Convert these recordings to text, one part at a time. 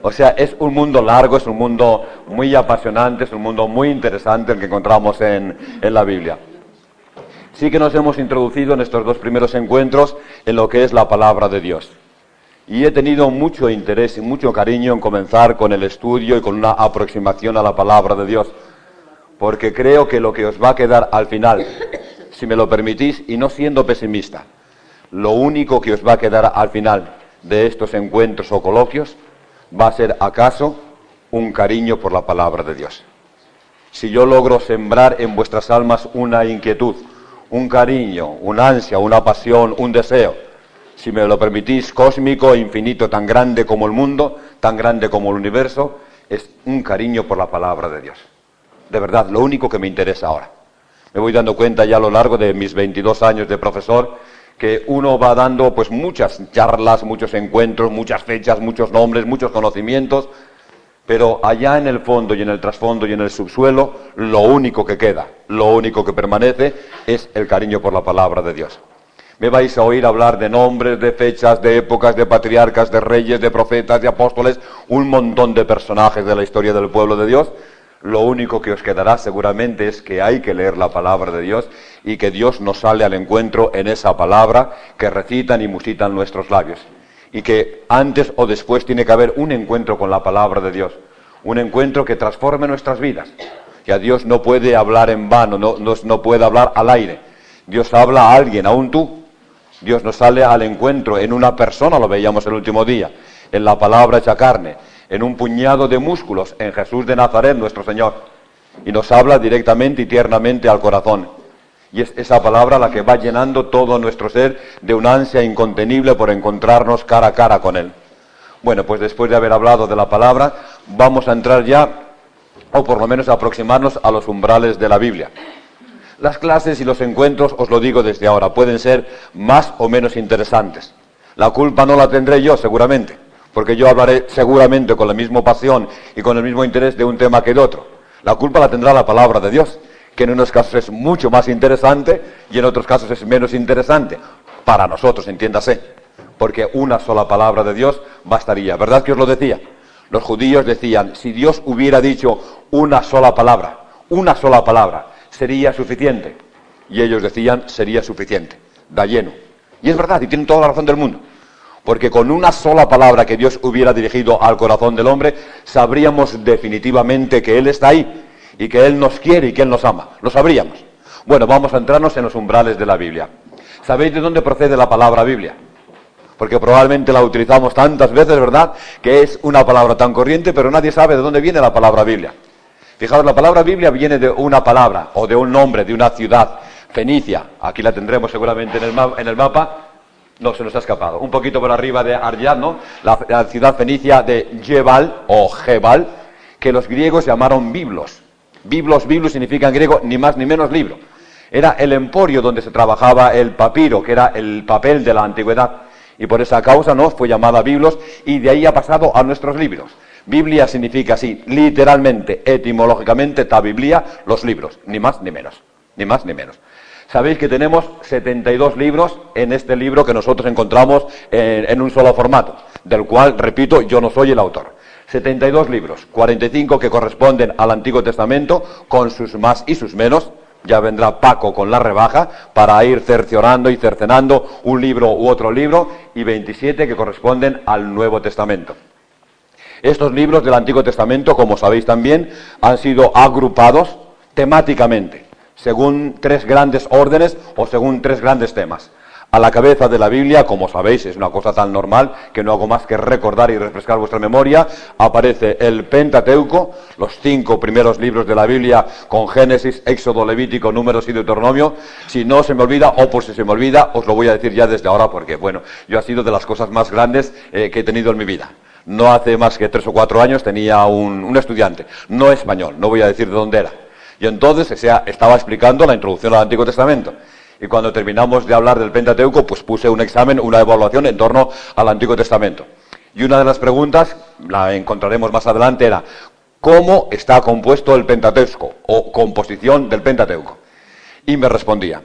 O sea, es un mundo largo, es un mundo muy apasionante, es un mundo muy interesante el que encontramos en la Biblia. Sí que nos hemos introducido en estos dos primeros encuentros en lo que es la palabra de Dios. Y he tenido mucho interés y mucho cariño en comenzar con el estudio y con una aproximación a la palabra de Dios. Porque creo que lo que os va a quedar al final, si me lo permitís, y no siendo pesimista, lo único que os va a quedar al final de estos encuentros o coloquios va a ser acaso un cariño por la palabra de Dios. Si yo logro sembrar en vuestras almas una inquietud, un cariño, una ansia, una pasión, un deseo, si me lo permitís, cósmico, infinito, tan grande como el mundo, tan grande como el universo, es un cariño por la palabra de Dios. De verdad, lo único que me interesa ahora. Me voy dando cuenta ya a lo largo de mis 22 años de profesor que uno va dando pues muchas charlas, muchos encuentros, muchas fechas, muchos nombres, muchos conocimientos, pero allá en el fondo y en el trasfondo y en el subsuelo, lo único que queda, lo único que permanece es el cariño por la palabra de Dios. Me vais a oír hablar de nombres, de fechas, de épocas, de patriarcas, de reyes, de profetas, de apóstoles, un montón de personajes de la historia del pueblo de Dios. Lo único que os quedará seguramente es que hay que leer la palabra de Dios y que Dios nos sale al encuentro en esa palabra que recitan y musitan nuestros labios. Y que antes o después tiene que haber un encuentro con la palabra de Dios, un encuentro que transforme nuestras vidas. Ya Dios no puede hablar en vano, no puede hablar al aire. Dios habla a alguien, aún tú. Dios nos sale al encuentro en una persona, lo veíamos el último día, en la palabra hecha carne, en un puñado de músculos, en Jesús de Nazaret, nuestro Señor. Y nos habla directamente y tiernamente al corazón. Y es esa palabra la que va llenando todo nuestro ser de una ansia incontenible por encontrarnos cara a cara con Él. Bueno, pues después de haber hablado de la palabra, vamos a entrar ya, o por lo menos a aproximarnos a los umbrales de la Biblia. Las clases y los encuentros, os lo digo desde ahora, pueden ser más o menos interesantes. La culpa no la tendré yo, seguramente, porque yo hablaré seguramente con la misma pasión y con el mismo interés de un tema que de otro. La culpa la tendrá la palabra de Dios, que en unos casos es mucho más interesante y en otros casos es menos interesante. Para nosotros, entiéndase, porque una sola palabra de Dios bastaría. ¿Verdad que os lo decía? Los judíos decían, si Dios hubiera dicho una sola palabra, sería suficiente. Y ellos decían, sería suficiente, da lleno. Y es verdad, y tienen toda la razón del mundo. Porque con una sola palabra que Dios hubiera dirigido al corazón del hombre, sabríamos definitivamente que Él está ahí, y que Él nos quiere y que Él nos ama. Lo sabríamos. Bueno, vamos a entrarnos en los umbrales de la Biblia. ¿Sabéis de dónde procede la palabra Biblia? Porque probablemente la utilizamos tantas veces, ¿verdad?, que es una palabra tan corriente, pero nadie sabe de dónde viene la palabra Biblia. Fijaos, la palabra Biblia viene de una palabra, o de un nombre, de una ciudad, Fenicia. Aquí la tendremos seguramente en el mapa. No, se nos ha escapado. Un poquito por arriba de Arjad, ¿no? La ciudad fenicia de Jebal, o Jebal, que los griegos llamaron Biblos. Biblos significa en griego ni más ni menos libro. Era el emporio donde se trabajaba el papiro, que era el papel de la antigüedad. Y por esa causa, ¿no?, fue llamada Biblos, y de ahí ha pasado a nuestros libros. Biblia significa así, literalmente, etimológicamente, ta Biblia, los libros, ni más ni menos, ni más ni menos. Sabéis que tenemos 72 libros en este libro que nosotros encontramos en un solo formato, del cual, repito, yo no soy el autor. 72 libros, 45 que corresponden al Antiguo Testamento, con sus más y sus menos. Ya vendrá Paco con la rebaja para ir cerciorando y cercenando un libro u otro libro, y 27 que corresponden al Nuevo Testamento. Estos libros del Antiguo Testamento, como sabéis también, han sido agrupados temáticamente, según tres grandes órdenes o según tres grandes temas. A la cabeza de la Biblia, como sabéis, es una cosa tan normal que no hago más que recordar y refrescar vuestra memoria, aparece el Pentateuco, los 5 primeros libros de la Biblia, con Génesis, Éxodo, Levítico, Números y Deuteronomio. Si no se me olvida, o por si se me olvida, os lo voy a decir ya desde ahora, porque, bueno, yo ha sido de las cosas más grandes que he tenido en mi vida. No hace más que 3 o 4 años tenía un estudiante, no español, no voy a decir de dónde era. Y entonces estaba explicando la introducción al Antiguo Testamento. Y cuando terminamos de hablar del Pentateuco, pues puse un examen, una evaluación en torno al Antiguo Testamento. Y una de las preguntas, la encontraremos más adelante, era ¿cómo está compuesto el Pentateuco? O composición del Pentateuco. Y me respondía,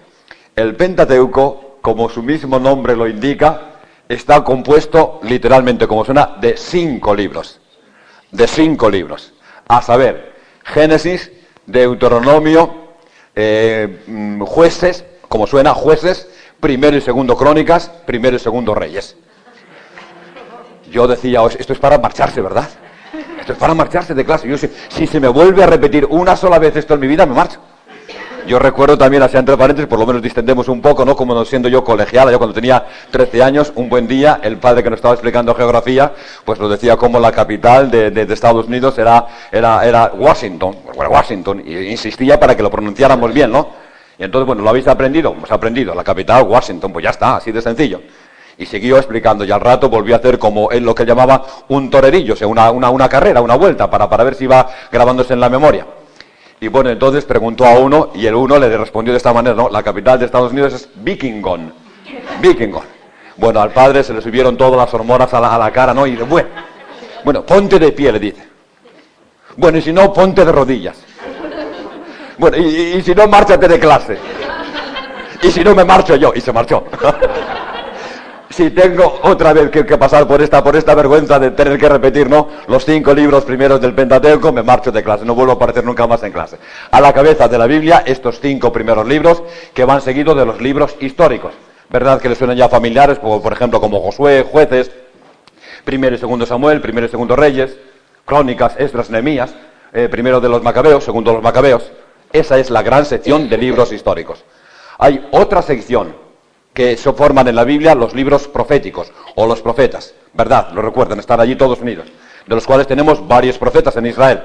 el Pentateuco, como su mismo nombre lo indica, está compuesto, literalmente como suena, de 5 libros. de 5 libros. A saber, Génesis, Deuteronomio, Jueces, como suena, Jueces, Primero y Segundo Crónicas, Primero y Segundo Reyes. Yo decía, esto es para marcharse, ¿verdad? Esto es para marcharse de clase. Yo, si se me vuelve a repetir una sola vez esto en mi vida, me marcho. Yo recuerdo también, así entre paréntesis, por lo menos distendemos un poco, ¿no? Como siendo yo colegiala, yo cuando tenía 13 años, un buen día, el padre que nos estaba explicando geografía, pues nos decía cómo la capital de Estados Unidos era Washington, y insistía para que lo pronunciáramos bien, ¿no? Y entonces, bueno, ¿lo habéis aprendido? Pues aprendido, la capital, Washington, pues ya está, así de sencillo. Y siguió explicando, y al rato volvió a hacer como él lo que llamaba un torerillo, o sea, una carrera, una vuelta, para ver si iba grabándose en la memoria. Y bueno, entonces preguntó a uno, y el uno le respondió de esta manera, ¿no? La capital de Estados Unidos es Vikingon. Vikingon. Bueno, al padre se le subieron todas las hormonas a la cara, ¿no? Y dice, bueno, ponte de pie, le dice. Bueno, y si no, ponte de rodillas. Bueno, y si no, márchate de clase. Y si no, me marcho yo. Y se marchó. Si tengo otra vez que pasar por esta vergüenza de tener que repetir, ¿no?, los 5 libros primeros del Pentateuco, me marcho de clase, no vuelvo a aparecer nunca más en clase. A la cabeza de la Biblia, estos 5 primeros libros que van seguidos de los libros históricos. ¿Verdad que les suenan ya familiares? Por ejemplo, como Josué, Jueces, Primero y Segundo Samuel, Primero y Segundo Reyes, Crónicas, Esdras, Nehemías, Primero de los Macabeos, Segundo de los Macabeos. Esa es la gran sección de libros históricos. Hay otra sección que se forman en la Biblia, los libros proféticos, o los profetas, ¿verdad? Lo recuerdan, están allí todos unidos, de los cuales tenemos varios profetas en Israel.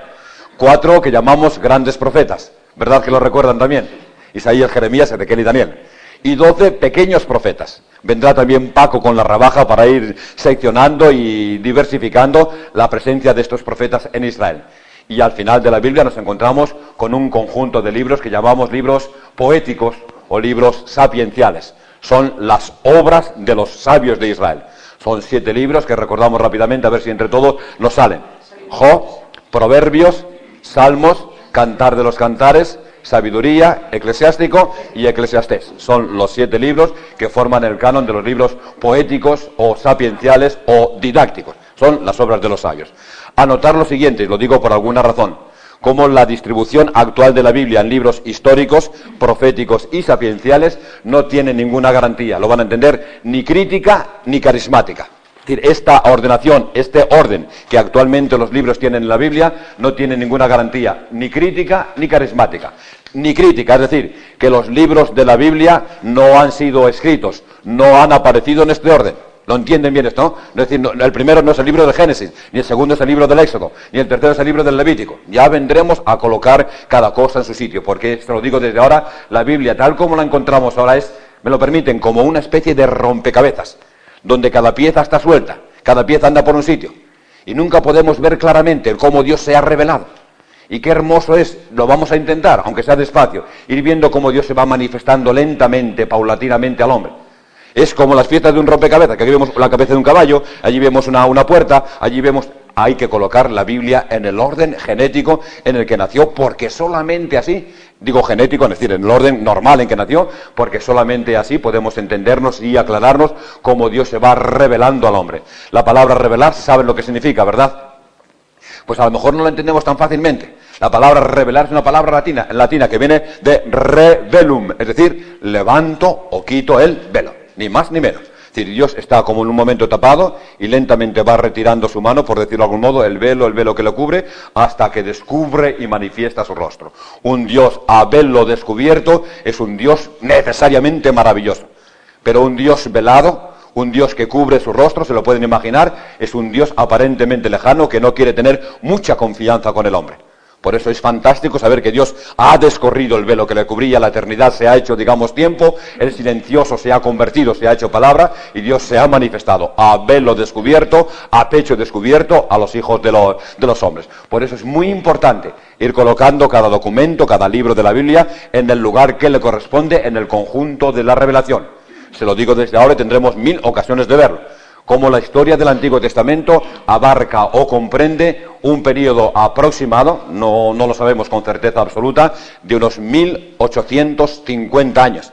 4 que llamamos grandes profetas, ¿verdad que lo recuerdan también? Isaías, Jeremías, Ezequiel y Daniel. Y 12 pequeños profetas. Vendrá también Paco con la rebaja para ir seccionando y diversificando la presencia de estos profetas en Israel. Y al final de la Biblia nos encontramos con un conjunto de libros que llamamos libros poéticos o libros sapienciales. Son las obras de los sabios de Israel. Son 7 libros que recordamos rápidamente, a ver si entre todos nos salen. Job, Proverbios, Salmos, Cantar de los Cantares, Sabiduría, Eclesiástico y Eclesiastés. Son los 7 libros que forman el canon de los libros poéticos o sapienciales o didácticos. Son las obras de los sabios. Anotar lo siguiente, y lo digo por alguna razón. Como la distribución actual de la Biblia en libros históricos, proféticos y sapienciales no tiene ninguna garantía, lo van a entender, ni crítica ni carismática. Es decir, esta ordenación, este orden que actualmente los libros tienen en la Biblia no tiene ninguna garantía, ni crítica ni carismática. Ni crítica, es decir, que los libros de la Biblia no han sido escritos, no han aparecido en este orden. ¿Lo entienden bien esto, no? Es decir, el primero no es el libro de Génesis, ni el segundo es el libro del Éxodo, ni el tercero es el libro del Levítico. Ya vendremos a colocar cada cosa en su sitio, porque, esto lo digo desde ahora, la Biblia tal como la encontramos ahora es, me lo permiten, como una especie de rompecabezas, donde cada pieza está suelta, cada pieza anda por un sitio, y nunca podemos ver claramente cómo Dios se ha revelado. Y qué hermoso es, lo vamos a intentar, aunque sea despacio, ir viendo cómo Dios se va manifestando lentamente, paulatinamente al hombre. Es como las fiestas de un rompecabezas, que aquí vemos la cabeza de un caballo, allí vemos una puerta, allí vemos... Hay que colocar la Biblia en el orden genético en el que nació, porque solamente así, digo genético, es decir, en el orden normal en que nació, porque solamente así podemos entendernos y aclararnos cómo Dios se va revelando al hombre. La palabra revelar, ¿saben lo que significa, verdad? Pues a lo mejor no lo entendemos tan fácilmente. La palabra revelar es una palabra latina que viene de revelum, es decir, levanto o quito el velo. Ni más ni menos. Es decir, Dios está como en un momento tapado y lentamente va retirando su mano, por decirlo de algún modo, el velo que lo cubre, hasta que descubre y manifiesta su rostro. Un Dios a velo descubierto es un Dios necesariamente maravilloso. Pero un Dios velado, un Dios que cubre su rostro, se lo pueden imaginar, es un Dios aparentemente lejano que no quiere tener mucha confianza con el hombre. Por eso es fantástico saber que Dios ha descorrido el velo que le cubría, la eternidad se ha hecho, digamos, tiempo, el silencioso se ha convertido, se ha hecho palabra, y Dios se ha manifestado a velo descubierto, a pecho descubierto, a los hijos de los hombres. Por eso es muy importante ir colocando cada documento, cada libro de la Biblia, en el lugar que le corresponde en el conjunto de la revelación. Se lo digo desde ahora y tendremos 1000 ocasiones de verlo. Como la historia del Antiguo Testamento abarca o comprende un periodo aproximado, no lo sabemos con certeza absoluta, de unos 1850 años.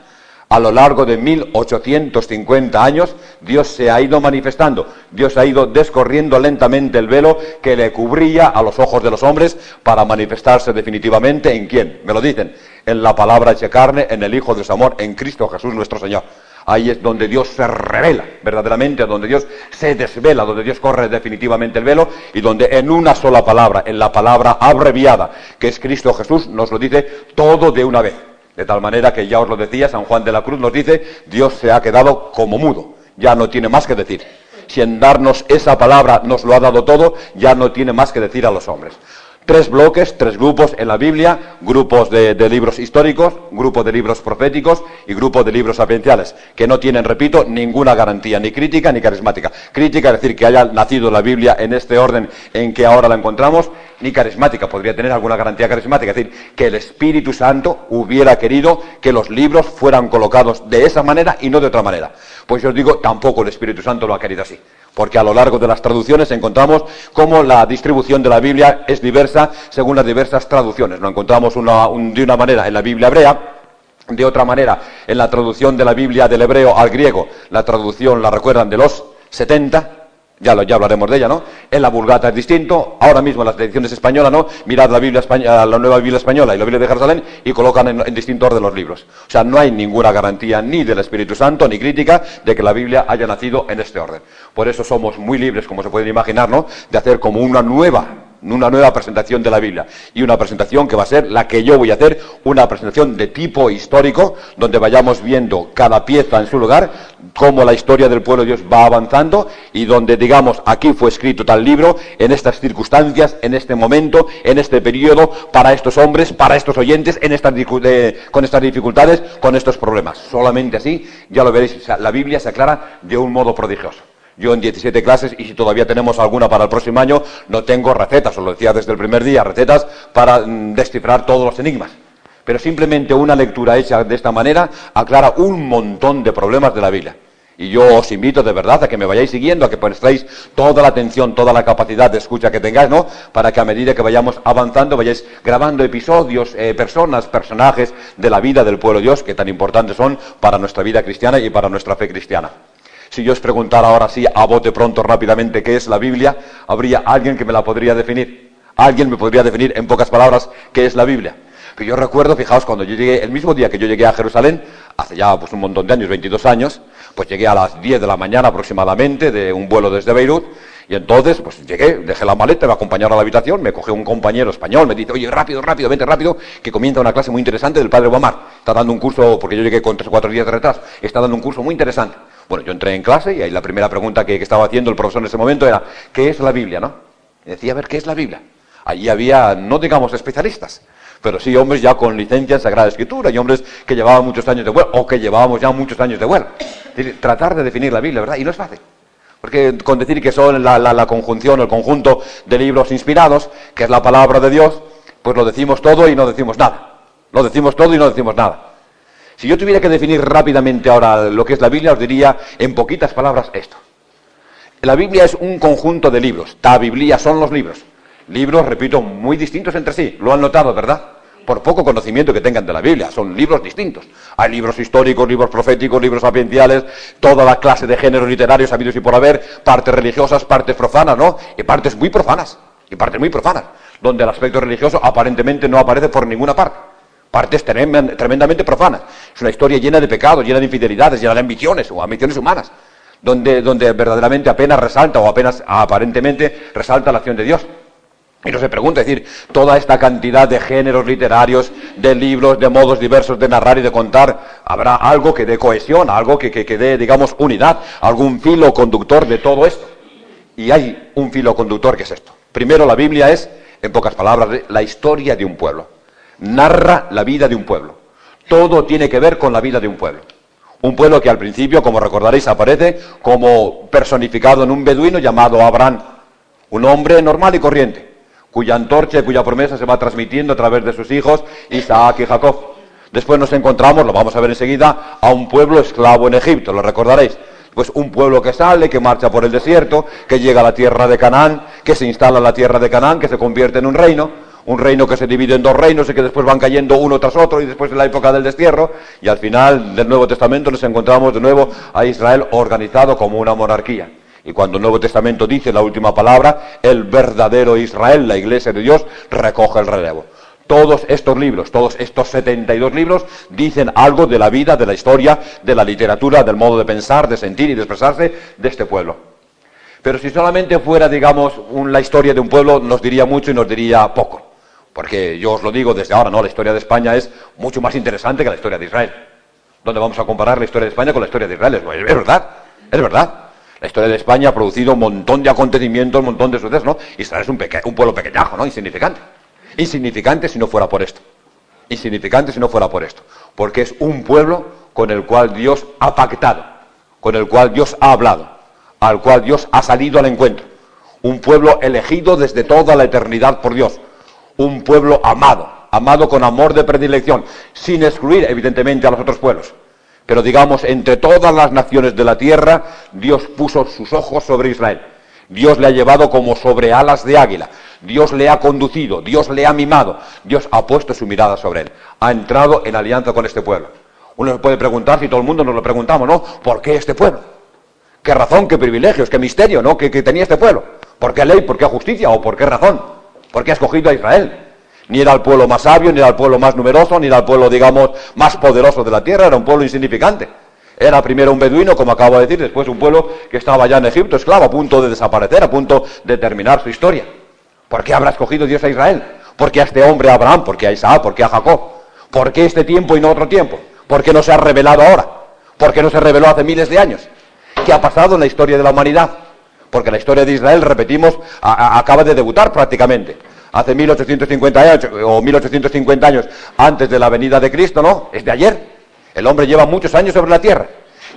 A lo largo de 1850 años, Dios se ha ido manifestando, Dios ha ido descorriendo lentamente el velo que le cubría a los ojos de los hombres para manifestarse definitivamente ¿en quién? Me lo dicen, en la palabra hecha carne, en el Hijo de su amor, en Cristo Jesús nuestro Señor. Ahí es donde Dios se revela, verdaderamente, donde Dios se desvela, donde Dios corre definitivamente el velo y donde en una sola palabra, en la palabra abreviada, que es Cristo Jesús, nos lo dice todo de una vez. De tal manera que ya os lo decía, San Juan de la Cruz nos dice, Dios se ha quedado como mudo, ya no tiene más que decir. Si en darnos esa palabra nos lo ha dado todo, ya no tiene más que decir a los hombres. 3 bloques, 3 grupos en la Biblia, grupos de libros históricos, grupo de libros proféticos y grupo de libros sapienciales, que no tienen, repito, ninguna garantía, ni crítica ni carismática. Crítica, es decir, que haya nacido la Biblia en este orden en que ahora la encontramos, ni carismática, podría tener alguna garantía carismática, es decir, que el Espíritu Santo hubiera querido que los libros fueran colocados de esa manera y no de otra manera. Pues yo os digo, tampoco el Espíritu Santo lo ha querido así. Porque a lo largo de las traducciones encontramos cómo la distribución de la Biblia es diversa según las diversas traducciones. Lo encontramos de una manera en la Biblia hebrea, de otra manera en la traducción de la Biblia del hebreo al griego. La traducción, la recuerdan, de los 70, ya hablaremos de ella, ¿no? En la Vulgata es distinto, ahora mismo en las ediciones españolas, ¿no? Mirad la Biblia española, la Nueva Biblia Española y la Biblia de Jerusalén y colocan en distinto orden los libros. O sea, no hay ninguna garantía ni del Espíritu Santo ni crítica de que la Biblia haya nacido en este orden. Por eso somos muy libres, como se pueden imaginar, ¿no? De hacer como una nueva presentación de la Biblia, y una presentación que va a ser la que yo voy a hacer, una presentación de tipo histórico, donde vayamos viendo cada pieza en su lugar, cómo la historia del pueblo de Dios va avanzando, y donde digamos, aquí fue escrito tal libro, en estas circunstancias, en este momento, en este periodo, para estos hombres, para estos oyentes, con estas dificultades, con estos problemas. Solamente así, ya lo veréis, o sea, la Biblia se aclara de un modo prodigioso. Yo en 17 clases, y si todavía tenemos alguna para el próximo año, no tengo recetas, os lo decía desde el primer día, recetas para descifrar todos los enigmas. Pero simplemente una lectura hecha de esta manera aclara un montón de problemas de la Biblia. Y yo os invito de verdad a que me vayáis siguiendo, a que prestéis toda la atención, toda la capacidad de escucha que tengáis, ¿no? Para que a medida que vayamos avanzando, vayáis grabando episodios, personajes de la vida del pueblo de Dios, que tan importantes son para nuestra vida cristiana y para nuestra fe cristiana. Si yo os preguntara ahora sí, a bote pronto, rápidamente, qué es la Biblia, habría alguien que me la podría definir. Alguien me podría definir en pocas palabras qué es la Biblia. Pero yo recuerdo, fijaos, cuando yo llegué, el mismo día que yo llegué a Jerusalén, hace ya pues un montón de años, 22 años, pues llegué a las 10 de la mañana aproximadamente de un vuelo desde Beirut, y entonces pues llegué, dejé la maleta, me acompañaron a la habitación, me cogió un compañero español, me dice, oye, rápido, vente rápido, que comienza una clase muy interesante del padre Guamar. Está dando un curso, porque yo llegué con 3 o 4 días de retraso, está dando un curso muy interesante. Bueno, yo entré en clase y ahí la primera pregunta que estaba haciendo el profesor en ese momento era, ¿qué es la Biblia, no? Y decía, a ver, ¿qué es la Biblia? Allí había, no digamos especialistas, pero sí hombres ya con licencia en Sagrada Escritura y hombres que llevaban muchos años de vuelo, o que llevábamos ya muchos años de vuelo. Es decir, tratar de definir la Biblia, ¿verdad? Y no es fácil. Porque con decir que son la conjunción, el conjunto de libros inspirados, que es la palabra de Dios, pues lo decimos todo y no decimos nada. Lo decimos todo y no decimos nada. Si yo tuviera que definir rápidamente ahora lo que es la Biblia, os diría en poquitas palabras esto. La Biblia es un conjunto de libros. La Biblia son los libros. Libros, repito, muy distintos entre sí. Lo han notado, ¿verdad? Por poco conocimiento que tengan de la Biblia. Son libros distintos. Hay libros históricos, libros proféticos, libros sapienciales, toda la clase de géneros literarios habidos y por haber, partes religiosas, partes profanas, ¿no? Y partes muy profanas. Donde el aspecto religioso aparentemente no aparece por ninguna parte. Partes tremendamente profanas. Es una historia llena de pecados, llena de infidelidades, llena de ambiciones o ambiciones humanas, donde verdaderamente apenas resalta o apenas aparentemente resalta la acción de Dios. Y no se pregunta, es decir, toda esta cantidad de géneros literarios, de libros, de modos diversos de narrar y de contar, habrá algo que dé cohesión, algo que dé, digamos, unidad, algún filo conductor de todo esto. Y hay un filo conductor que es esto. Primero, la Biblia es, en pocas palabras, la historia de un pueblo. Narra la vida de un pueblo. Todo tiene que ver con la vida de un pueblo. Un pueblo que al principio, como recordaréis, aparece como personificado en un beduino llamado Abraham, un hombre normal y corriente, cuya antorcha y cuya promesa se va transmitiendo a través de sus hijos Isaac y Jacob. Después nos encontramos, lo vamos a ver enseguida, a un pueblo esclavo en Egipto, lo recordaréis. Pues un pueblo que sale, que marcha por el desierto, que llega a la tierra de Canaán, que se instala en la tierra de Canaán, que se convierte en un reino. un reino que se divide en dos reinos y que después van cayendo uno tras otro, y después en la época del destierro, y al final del Nuevo Testamento nos encontramos de nuevo a Israel organizado como una monarquía. Y cuando el Nuevo Testamento dice la última palabra, el verdadero Israel, la Iglesia de Dios, recoge el relevo. Todos estos libros, todos estos 72 libros, dicen algo de la vida, de la historia, de la literatura, del modo de pensar, de sentir y de expresarse de este pueblo. Pero si solamente fuera, digamos, la historia de un pueblo, nos diría mucho y nos diría poco. Porque yo os lo digo desde ahora, ¿no? La historia de España es mucho más interesante que la historia de Israel. ¿Dónde vamos a comparar la historia de España con la historia de Israel? Es verdad, es verdad. La historia de España ha producido un montón de acontecimientos, un montón de sucesos, ¿no? Israel es un pueblo pequeñajo, ¿no? Insignificante. Insignificante si no fuera por esto. Insignificante si no fuera por esto. Porque es un pueblo con el cual Dios ha pactado, con el cual Dios ha hablado, al cual Dios ha salido al encuentro. Un pueblo elegido desde toda la eternidad por Dios. Un pueblo amado, amado con amor de predilección, sin excluir evidentemente a los otros pueblos. Pero digamos, entre todas las naciones de la tierra, Dios puso sus ojos sobre Israel. Dios le ha llevado como sobre alas de águila. Dios le ha conducido, Dios le ha mimado. Dios ha puesto su mirada sobre él. Ha entrado en alianza con este pueblo. Uno se puede preguntar, si todo el mundo nos lo preguntamos, ¿no? ¿Por qué este pueblo? ¿Qué razón, qué privilegios, qué misterio, ¿no? que tenía este pueblo? ¿Por qué ley, por qué justicia o por qué razón? ¿Por qué ha escogido a Israel? Ni era el pueblo más sabio, ni era el pueblo más numeroso, ni era el pueblo, digamos, más poderoso de la tierra, era un pueblo insignificante. Era primero un beduino, como acabo de decir, después un pueblo que estaba ya en Egipto, esclavo, a punto de desaparecer, a punto de terminar su historia. ¿Por qué habrá escogido Dios a Israel? ¿Por qué a este hombre a Abraham? ¿Por qué a Isaac? ¿Por qué a Jacob? ¿Por qué este tiempo y no otro tiempo? ¿Por qué no se ha revelado ahora? ¿Por qué no se reveló hace miles de años? ¿Qué ha pasado en la historia de la humanidad? Porque la historia de Israel, repetimos, acaba de debutar prácticamente. Hace 1850 años, o 1850 años antes de la venida de Cristo, ¿no? Es de ayer. El hombre lleva muchos años sobre la tierra.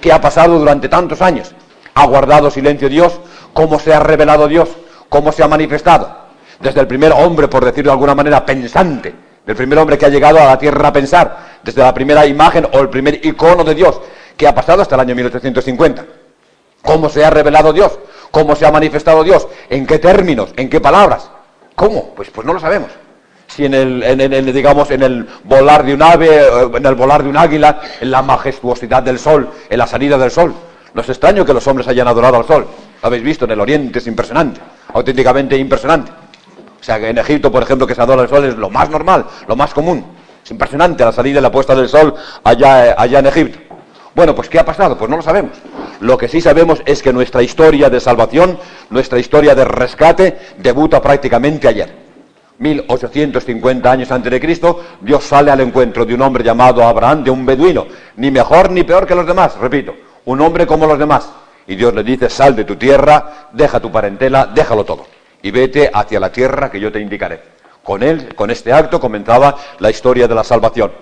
¿Qué ha pasado durante tantos años? ¿Ha guardado silencio Dios? ¿Cómo se ha revelado Dios? ¿Cómo se ha manifestado? Desde el primer hombre, por decirlo de alguna manera, pensante, del primer hombre que ha llegado a la tierra a pensar, desde la primera imagen o el primer icono de Dios, ¿qué ha pasado hasta el año 1850? ¿Cómo se ha revelado Dios? ¿Cómo se ha manifestado Dios? ¿En qué términos? ¿En qué palabras? ¿Cómo? Pues no lo sabemos. Si en el volar de un ave, en el volar de un águila, en la majestuosidad del sol, en la salida del sol. No es extraño que los hombres hayan adorado al sol. Lo habéis visto en el Oriente, es impresionante, auténticamente impresionante. O sea, que en Egipto, por ejemplo, que se adora el sol es lo más normal, lo más común. Es impresionante la salida y la puesta del sol allá en Egipto. Bueno, pues ¿qué ha pasado? Pues no lo sabemos. Lo que sí sabemos es que nuestra historia de salvación, nuestra historia de rescate, debuta prácticamente ayer. 1850 años antes de Cristo, Dios sale al encuentro de un hombre llamado Abraham, de un beduino, ni mejor ni peor que los demás, repito, un hombre como los demás. Y Dios le dice, sal de tu tierra, deja tu parentela, déjalo todo, y vete hacia la tierra que yo te indicaré. Con él, con este acto, comenzaba la historia de la salvación.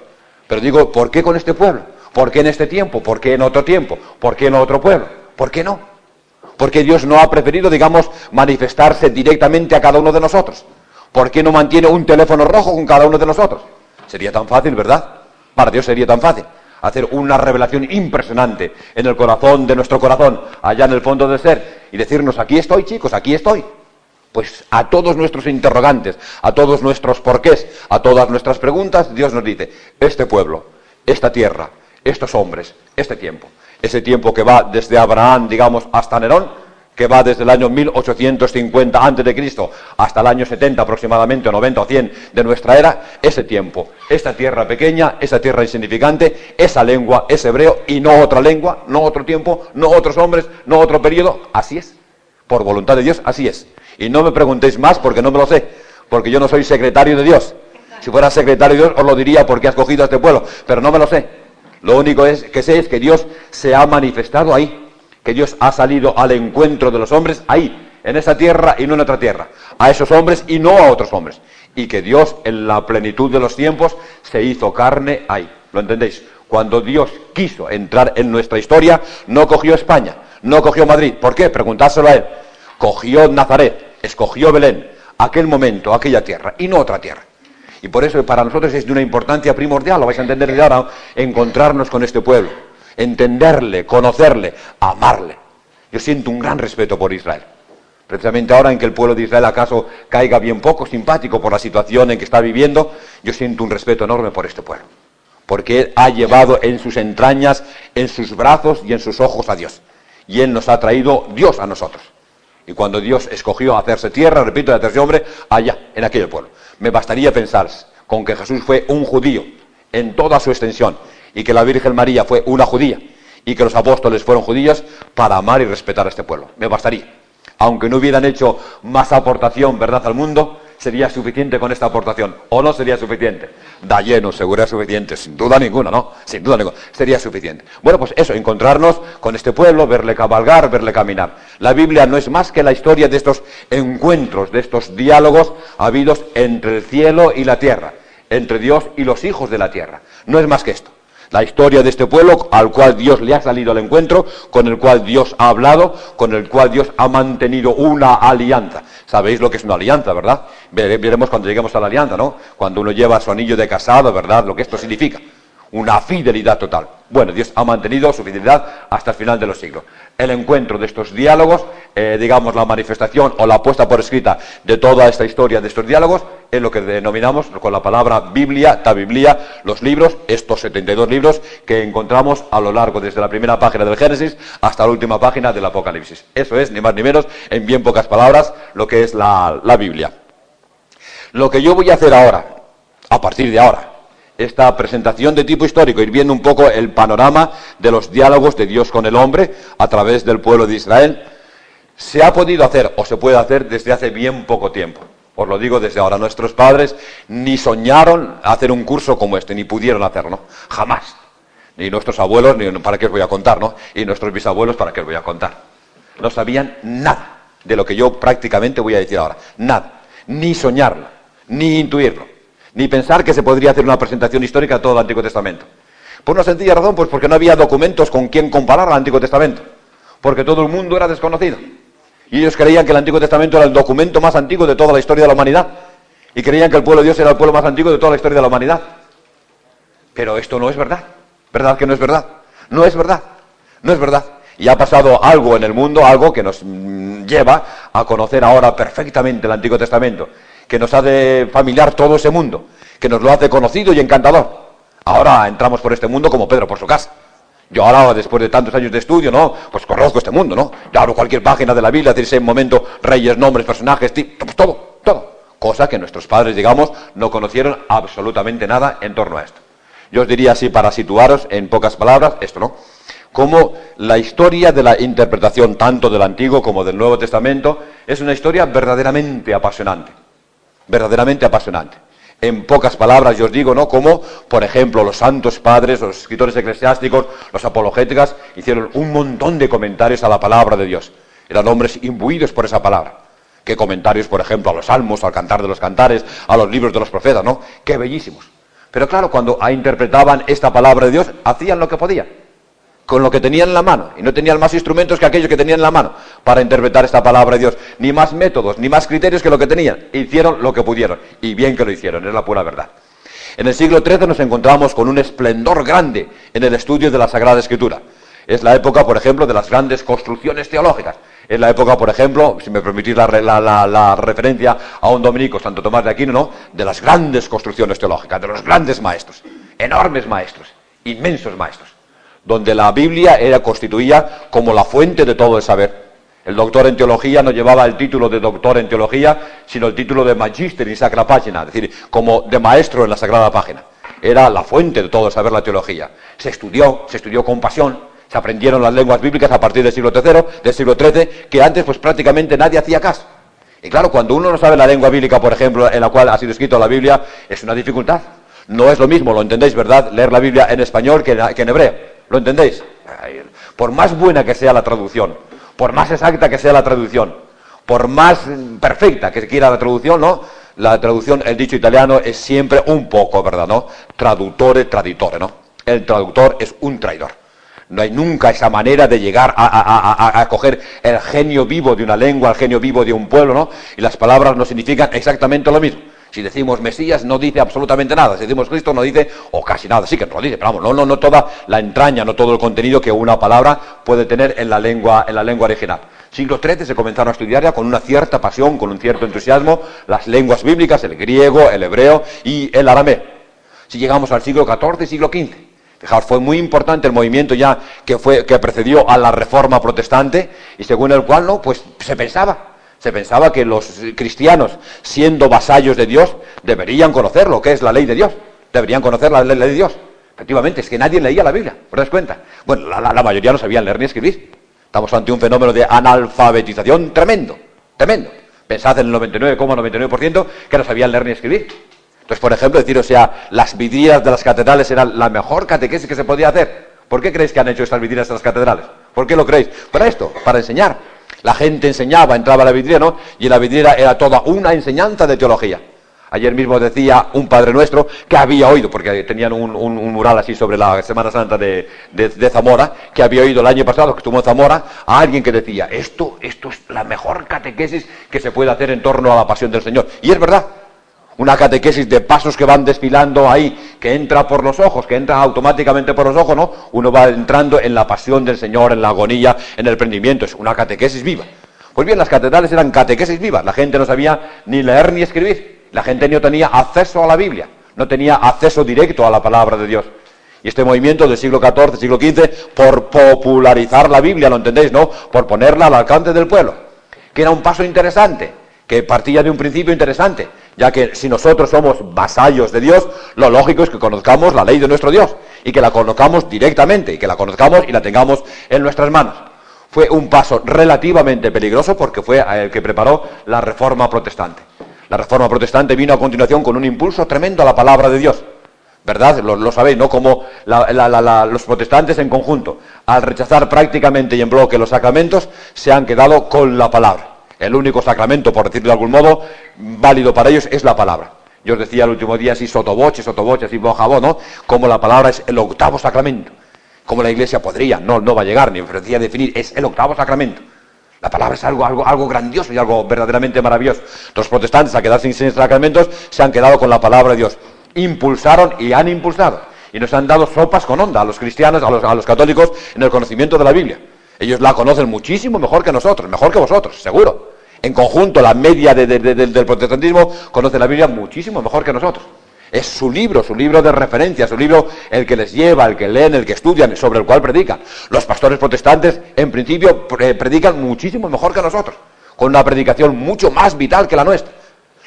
Pero digo, ¿por qué con este pueblo? ¿Por qué en este tiempo? ¿Por qué en otro tiempo? ¿Por qué en otro pueblo? ¿Por qué no? Porque Dios no ha preferido, digamos, manifestarse directamente a cada uno de nosotros. ¿Por qué no mantiene un teléfono rojo con cada uno de nosotros? Sería tan fácil, ¿verdad? Para Dios sería tan fácil hacer una revelación impresionante en el corazón de nuestro corazón, allá en el fondo del ser, y decirnos, aquí estoy, chicos, aquí estoy. Pues a todos nuestros interrogantes, a todos nuestros porqués, a todas nuestras preguntas, Dios nos dice, este pueblo, esta tierra, estos hombres, este tiempo, ese tiempo que va desde Abraham, digamos, hasta Nerón, que va desde el año 1850 a.C. hasta el año 70 aproximadamente, o 90 o 100 de nuestra era, ese tiempo, esta tierra pequeña, esa tierra insignificante, esa lengua, ese hebreo, y no otra lengua, no otro tiempo, no otros hombres, no otro periodo, así es, por voluntad de Dios, así es. Y no me preguntéis más porque no me lo sé, porque yo no soy secretario de Dios. Si fuera secretario de Dios os lo diría porque ha escogido a este pueblo, pero no me lo sé. Lo único que sé es que Dios se ha manifestado ahí, que Dios ha salido al encuentro de los hombres ahí, en esa tierra y no en otra tierra, a esos hombres y no a otros hombres, y que Dios en la plenitud de los tiempos se hizo carne ahí. ¿Lo entendéis? Cuando Dios quiso entrar en nuestra historia, no cogió España, no cogió Madrid. ¿Por qué? Preguntárselo a él. Cogió Nazaret, escogió Belén, aquel momento, aquella tierra, y no otra tierra. Y por eso para nosotros es de una importancia primordial, lo vais a entender de ahora, encontrarnos con este pueblo, entenderle, conocerle, amarle. Yo siento un gran respeto por Israel. Precisamente ahora en que el pueblo de Israel acaso caiga bien poco simpático por la situación en que está viviendo, yo siento un respeto enorme por este pueblo. Porque Él ha llevado en sus entrañas, en sus brazos y en sus ojos a Dios. Y Él nos ha traído Dios a nosotros. Y cuando Dios escogió hacerse tierra, repito, de hacerse hombre, allá, en aquel pueblo. Me bastaría pensar con que Jesús fue un judío en toda su extensión, y que la Virgen María fue una judía, y que los apóstoles fueron judíos, para amar y respetar a este pueblo. Me bastaría. Aunque no hubieran hecho más aportación, ¿verdad?, al mundo, ¿sería suficiente con esta aportación? ¿O no sería suficiente? Da lleno, seguro es suficiente, sin duda ninguna, ¿no? Sin duda ninguna, sería suficiente. Bueno, pues eso, encontrarnos con este pueblo, verle cabalgar, verle caminar. La Biblia no es más que la historia de estos encuentros, de estos diálogos habidos entre el cielo y la tierra, entre Dios y los hijos de la tierra. No es más que esto. La historia de este pueblo al cual Dios le ha salido al encuentro, con el cual Dios ha hablado, con el cual Dios ha mantenido una alianza. Sabéis lo que es una alianza, ¿verdad? Veremos cuando lleguemos a la alianza, ¿no? Cuando uno lleva su anillo de casado, ¿verdad? Lo que esto significa. Una fidelidad total. Bueno, Dios ha mantenido su fidelidad hasta el final de los siglos. El encuentro de estos diálogos, digamos la manifestación o la puesta por escrita de toda esta historia de estos diálogos, es lo que denominamos con la palabra Biblia, ta Biblia, los libros, estos 72 libros que encontramos a lo largo desde la primera página del Génesis hasta la última página del Apocalipsis. Eso es, ni más ni menos, en bien pocas palabras, lo que es la Biblia. Lo que yo voy a hacer ahora, a partir de ahora, esta presentación de tipo histórico, ir viendo un poco el panorama de los diálogos de Dios con el hombre a través del pueblo de Israel, se ha podido hacer o se puede hacer desde hace bien poco tiempo. Os lo digo desde ahora, nuestros padres ni soñaron hacer un curso como este, ni pudieron hacerlo, ¿no? Jamás. Ni nuestros abuelos, ni para qué os voy a contar, ¿no? Y nuestros bisabuelos, para qué os voy a contar. No sabían nada de lo que yo prácticamente voy a decir ahora. Nada. Ni soñarlo, ni intuirlo. Ni pensar que se podría hacer una presentación histórica de todo el Antiguo Testamento. Por una sencilla razón, pues porque no había documentos con quien comparar al Antiguo Testamento. Porque todo el mundo era desconocido. Y ellos creían que el Antiguo Testamento era el documento más antiguo de toda la historia de la humanidad. Y creían que el pueblo de Dios era el pueblo más antiguo de toda la historia de la humanidad. Pero esto no es verdad. ¿Verdad que no es verdad? No es verdad. No es verdad. Y ha pasado algo en el mundo, algo que nos lleva a conocer ahora perfectamente el Antiguo Testamento, que nos hace familiar todo ese mundo, que nos lo hace conocido y encantador. Ahora entramos por este mundo como Pedro por su casa. Yo ahora, después de tantos años de estudio, ¿no? Pues conozco este mundo, ¿no? Yo abro cualquier página de la Biblia, decir ese momento, reyes, nombres, personajes, pues todo. Cosa que nuestros padres, digamos, no conocieron absolutamente nada en torno a esto. Yo os diría así, para situaros en pocas palabras, esto, ¿no? Como la historia de la interpretación tanto del Antiguo como del Nuevo Testamento es una historia verdaderamente apasionante. Verdaderamente apasionante. En pocas palabras yo os digo, ¿no? Como, por ejemplo, los santos padres, los escritores eclesiásticos, los apologéticas, hicieron un montón de comentarios a la palabra de Dios. Eran hombres imbuidos por esa palabra. Qué comentarios, por ejemplo, a los salmos, al cantar de los cantares, a los libros de los profetas, ¿no? Qué bellísimos. Pero claro, cuando interpretaban esta palabra de Dios, hacían lo que podían, con lo que tenían en la mano, y no tenían más instrumentos que aquellos que tenían en la mano para interpretar esta palabra de Dios, ni más métodos, ni más criterios que lo que tenían. Hicieron lo que pudieron, y bien que lo hicieron, es la pura verdad. En el siglo XIII nos encontramos con un esplendor grande en el estudio de la Sagrada Escritura. Es la época, por ejemplo, de las grandes construcciones teológicas. Es la época, por ejemplo, si me permitís la referencia a un dominico, Santo Tomás de Aquino, ¿no? De las grandes construcciones teológicas, de los grandes maestros, enormes maestros, inmensos maestros, donde la Biblia constituía como la fuente de todo el saber. El doctor en teología no llevaba el título de doctor en teología, sino el título de Magister in Sacra Pagina, es decir, como de maestro en la Sagrada Página. Era la fuente de todo el saber la teología. Se estudió con pasión, se aprendieron las lenguas bíblicas a partir del siglo XIII, que antes pues prácticamente nadie hacía caso. Y claro, cuando uno no sabe la lengua bíblica, por ejemplo, en la cual ha sido escrita la Biblia, es una dificultad. No es lo mismo, lo entendéis, ¿verdad?, leer la Biblia en español que en hebreo. ¿Lo entendéis? Por más buena que sea la traducción, por más exacta que sea la traducción, por más perfecta que se quiera la traducción, ¿no? La traducción, el dicho italiano, es siempre un poco, ¿verdad?, ¿no? Traduttore, traditore, ¿no? El traductor es un traidor. No hay nunca esa manera de llegar a coger el genio vivo de una lengua, el genio vivo de un pueblo, ¿no? Y las palabras no significan exactamente lo mismo. Si decimos Mesías no dice absolutamente nada, si decimos Cristo no dice, o casi nada, sí que no lo dice, pero vamos, no toda la entraña, no todo el contenido que una palabra puede tener en la lengua original. Siglo XIII se comenzaron a estudiar ya con una cierta pasión, con un cierto entusiasmo, las lenguas bíblicas, el griego, el hebreo y el arameo. Si llegamos al siglo XIV y siglo XV, fijaos, fue muy importante el movimiento ya que precedió a la Reforma Protestante y según el cual no, pues se pensaba que los cristianos, siendo vasallos de Dios, deberían conocer lo que es la ley de Dios, deberían conocer la ley de Dios. Efectivamente, es que nadie leía la Biblia, ¿os das cuenta? Bueno, la mayoría no sabían leer ni escribir. Estamos ante un fenómeno de analfabetización tremendo, tremendo. Pensad en el 99,99% que no sabían leer ni escribir. Entonces, por ejemplo, decir, o sea, las vidrieras de las catedrales eran la mejor catequesis que se podía hacer. ¿Por qué creéis que han hecho estas vidrieras de las catedrales? ¿Por qué lo creéis? Para esto, para enseñar. La gente enseñaba, entraba a la vidriera, ¿no? Y en la vidriera era toda una enseñanza de teología. Ayer mismo decía un Padre Nuestro que había oído, porque tenían un mural así sobre la Semana Santa de Zamora, que había oído el año pasado, que estuvo en Zamora, a alguien que decía, esto es la mejor catequesis que se puede hacer en torno a la pasión del Señor. Y es verdad, una catequesis de pasos que van desfilando ahí, que entra por los ojos, que entra automáticamente por los ojos, ¿no? Uno va entrando en la pasión del Señor, en la agonía, en el prendimiento, es una catequesis viva. Pues bien, las catedrales eran catequesis vivas, la gente no sabía ni leer ni escribir. La gente no tenía acceso a la Biblia, no tenía acceso directo a la palabra de Dios. Y este movimiento del siglo XIV, siglo XV, por popularizar la Biblia, ¿lo entendéis, no? Por ponerla al alcance del pueblo, que era un paso interesante, que partía de un principio interesante, ya que si nosotros somos vasallos de Dios, lo lógico es que conozcamos la ley de nuestro Dios, y que la conozcamos directamente, y que la conozcamos y la tengamos en nuestras manos. Fue un paso relativamente peligroso porque fue el que preparó la Reforma Protestante. La Reforma Protestante vino a continuación con un impulso tremendo a la palabra de Dios, ¿verdad? Lo sabéis, ¿no? Como los protestantes en conjunto, al rechazar prácticamente y en bloque los sacramentos, se han quedado con la palabra. El único sacramento, por decirlo de algún modo, válido para ellos es la palabra. Yo os decía el último día, así sotoboche, así bojabó, ¿no? Como la palabra es el octavo sacramento. Como la Iglesia podría, no va a llegar, ni ofrecía definir, es el octavo sacramento. La palabra es algo grandioso y algo verdaderamente maravilloso. Los protestantes, al quedarse sin sacramentos, se han quedado con la palabra de Dios. Impulsaron y han impulsado. Y nos han dado sopas con onda a los cristianos, a los católicos, en el conocimiento de la Biblia. Ellos la conocen muchísimo mejor que nosotros, mejor que vosotros, seguro. En conjunto, la media del protestantismo conoce la Biblia muchísimo mejor que nosotros. Es su libro de referencia, su libro el que les lleva, el que leen, el que estudian, sobre el cual predican. Los pastores protestantes, en principio, predican muchísimo mejor que nosotros, con una predicación mucho más vital que la nuestra.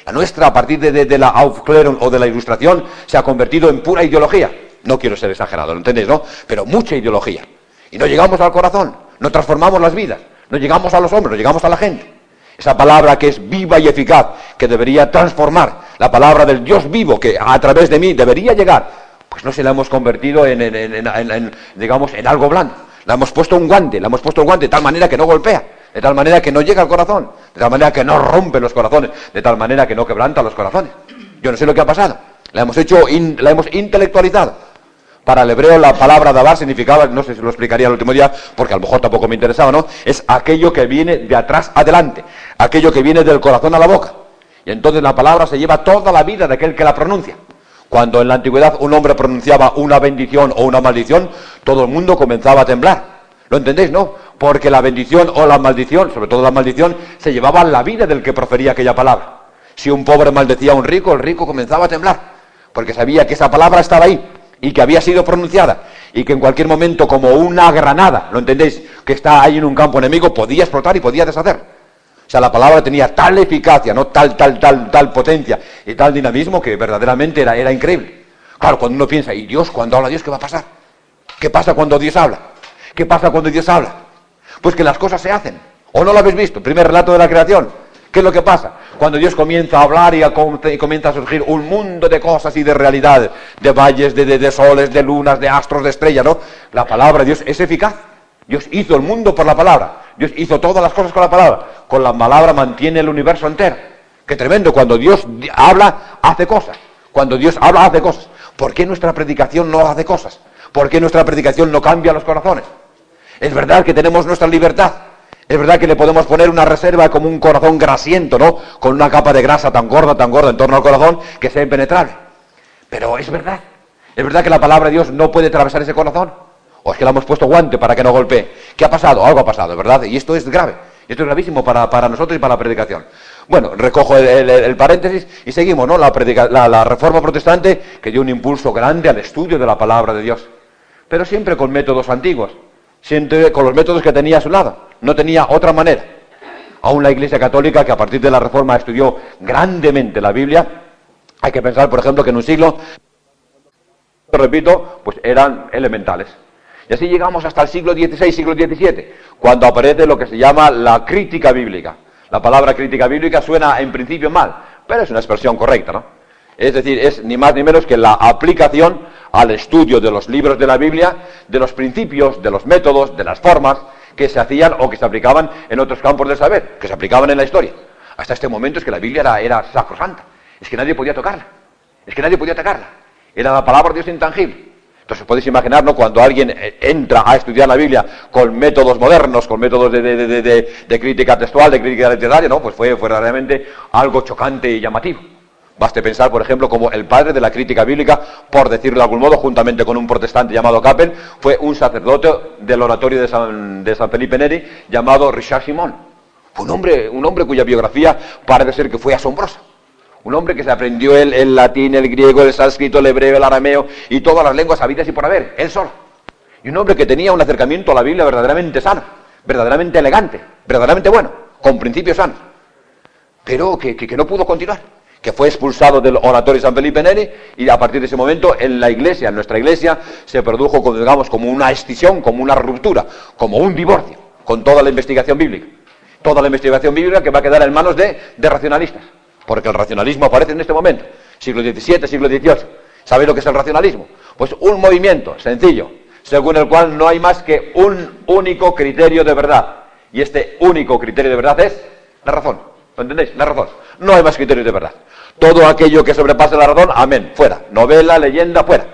La nuestra, a partir de la Aufklärung o de la Ilustración, se ha convertido en pura ideología. No quiero ser exagerado, ¿lo entendéis, no? Pero mucha ideología. Y no llegamos al corazón, no transformamos las vidas, no llegamos a los hombres, no llegamos a la gente. Esa palabra que es viva y eficaz, que debería transformar, la palabra del Dios vivo, que a través de mí debería llegar, pues no se la hemos convertido en algo blando. Le hemos puesto un guante, de tal manera que no golpea, de tal manera que no llega al corazón, de tal manera que no rompe los corazones, de tal manera que no quebranta los corazones. Yo no sé lo que ha pasado, la hemos intelectualizado. Para el hebreo la palabra dabar significaba, no sé si lo explicaría el último día, porque a lo mejor tampoco me interesaba, ¿no? Es aquello que viene de atrás adelante, aquello que viene del corazón a la boca. Y entonces la palabra se lleva toda la vida de aquel que la pronuncia. Cuando en la antigüedad un hombre pronunciaba una bendición o una maldición, todo el mundo comenzaba a temblar. ¿Lo entendéis, no? Porque la bendición o la maldición, sobre todo la maldición, se llevaba la vida del que profería aquella palabra. Si un pobre maldecía a un rico, el rico comenzaba a temblar, porque sabía que esa palabra estaba ahí y que había sido pronunciada, y que en cualquier momento, como una granada, ¿lo entendéis?, que está ahí en un campo enemigo, podía explotar y podía deshacer. O sea, la palabra tenía tal eficacia, no tal potencia y tal dinamismo que verdaderamente era increíble. Claro, cuando uno piensa, ¿y Dios, cuando habla Dios, qué va a pasar? ¿Qué pasa cuando Dios habla? ¿Qué pasa cuando Dios habla? Pues que las cosas se hacen. ¿O no lo habéis visto? Primer relato de la creación. ¿Qué es lo que pasa? Cuando Dios comienza a hablar y comienza a surgir un mundo de cosas y de realidades, de valles, de soles, de lunas, de astros, de estrellas, ¿no? La palabra de Dios es eficaz. Dios hizo el mundo por la palabra. Dios hizo todas las cosas con la palabra. Con la palabra mantiene el universo entero. Qué tremendo. Cuando Dios habla, hace cosas. Cuando Dios habla, hace cosas. ¿Por qué nuestra predicación no hace cosas? ¿Por qué nuestra predicación no cambia los corazones? Es verdad que tenemos nuestra libertad. Es verdad que le podemos poner una reserva como un corazón grasiento, ¿no? Con una capa de grasa tan gorda en torno al corazón que sea impenetrable. Pero es verdad que la palabra de Dios no puede atravesar ese corazón. O es que le hemos puesto guante para que no golpee. ¿Qué ha pasado? Algo ha pasado, ¿verdad? Y esto es grave. Esto es gravísimo para nosotros y para la predicación. Bueno, recojo el paréntesis y seguimos, ¿no? La Reforma Protestante que dio un impulso grande al estudio de la palabra de Dios, pero siempre con métodos antiguos, siempre con los métodos que tenía a su lado, no tenía otra manera. Aún la Iglesia Católica, que a partir de la Reforma estudió grandemente la Biblia, hay que pensar, por ejemplo, que en un siglo, repito, pues eran elementales. Y así llegamos hasta el siglo XVI, siglo XVII, cuando aparece lo que se llama la crítica bíblica. La palabra crítica bíblica suena en principio mal, pero es una expresión correcta, ¿no? Es decir, es ni más ni menos que la aplicación al estudio de los libros de la Biblia, de los principios, de los métodos, de las formas que se hacían o que se aplicaban en otros campos del saber, que se aplicaban en la historia. Hasta este momento es que la Biblia era sacrosanta, es que nadie podía tocarla, es que nadie podía atacarla. Era la palabra de Dios intangible. Entonces podéis imaginar, ¿no?, cuando alguien entra a estudiar la Biblia con métodos modernos, con métodos de crítica textual, de crítica literaria, ¿no?, pues fue realmente algo chocante y llamativo. Baste pensar, por ejemplo, como el padre de la crítica bíblica, por decirlo de algún modo, juntamente con un protestante llamado Capel, fue un sacerdote del oratorio de San Felipe Neri, llamado Richard Simon. Fue un hombre cuya biografía parece ser que fue asombrosa. Un hombre que se aprendió el latín, el griego, el sánscrito, el hebreo, el arameo y todas las lenguas habidas y por haber, él solo. Y un hombre que tenía un acercamiento a la Biblia verdaderamente sano, verdaderamente elegante, verdaderamente bueno, con principios sanos. Pero que no pudo continuar, que fue expulsado del oratorio de San Felipe Neri, y a partir de ese momento en la iglesia, en nuestra iglesia, se produjo, digamos, como una escisión, como una ruptura, como un divorcio con toda la investigación bíblica. Toda la investigación bíblica que va a quedar en manos de racionalistas. Porque el racionalismo aparece en este momento, siglo XVII, siglo XVIII. ¿Sabéis lo que es el racionalismo? Pues un movimiento sencillo, según el cual no hay más que un único criterio de verdad. Y este único criterio de verdad es la razón. ¿Lo entendéis? La razón. No hay más criterios de verdad. Todo aquello que sobrepase la razón, amén, fuera. Novela, leyenda, fuera.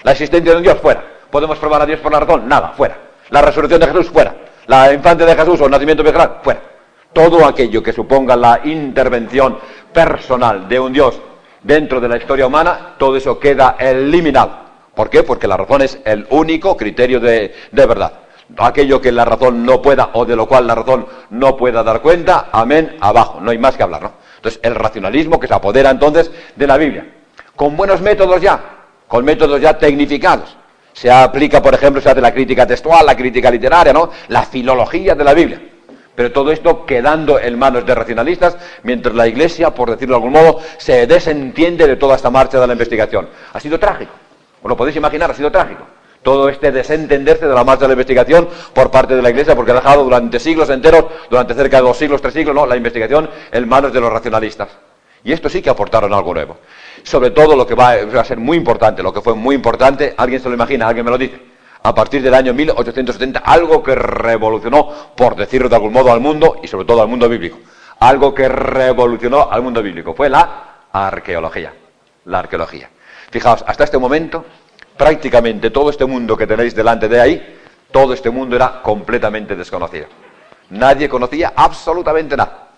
La existencia de un Dios, fuera. ¿Podemos probar a Dios por la razón? Nada, fuera. La resurrección de Jesús, fuera. La infancia de Jesús o el nacimiento virginal, fuera. Todo aquello que suponga la intervención personal de un Dios dentro de la historia humana, todo eso queda eliminado. ¿Por qué? Porque la razón es el único criterio de verdad. Aquello que la razón no pueda, o de lo cual la razón no pueda dar cuenta, amén, abajo, no hay más que hablar, ¿no? Entonces, el racionalismo que se apodera entonces de la Biblia, con buenos métodos ya, con métodos ya tecnificados. Se aplica, por ejemplo, se hace la crítica textual, la crítica literaria, ¿no?, la filología de la Biblia. Pero todo esto quedando en manos de racionalistas, mientras la Iglesia, por decirlo de algún modo, se desentiende de toda esta marcha de la investigación. Ha sido trágico, os lo podéis imaginar, ha sido trágico. Todo este desentenderse de la marcha de la investigación por parte de la Iglesia, porque ha dejado durante siglos enteros, durante cerca de 2 siglos, 3 siglos, ¿no?, la investigación en manos de los racionalistas. Y esto sí que aportaron algo nuevo. Sobre todo lo que va a ser muy importante, lo que fue muy importante, alguien se lo imagina, alguien me lo dice. A partir del año 1870, algo que revolucionó, por decirlo de algún modo, al mundo, y sobre todo al mundo bíblico. Algo que revolucionó al mundo bíblico fue la arqueología. La arqueología. Fijaos, hasta este momento, prácticamente todo este mundo que tenéis delante de ahí, todo este mundo era completamente desconocido. Nadie conocía absolutamente nada.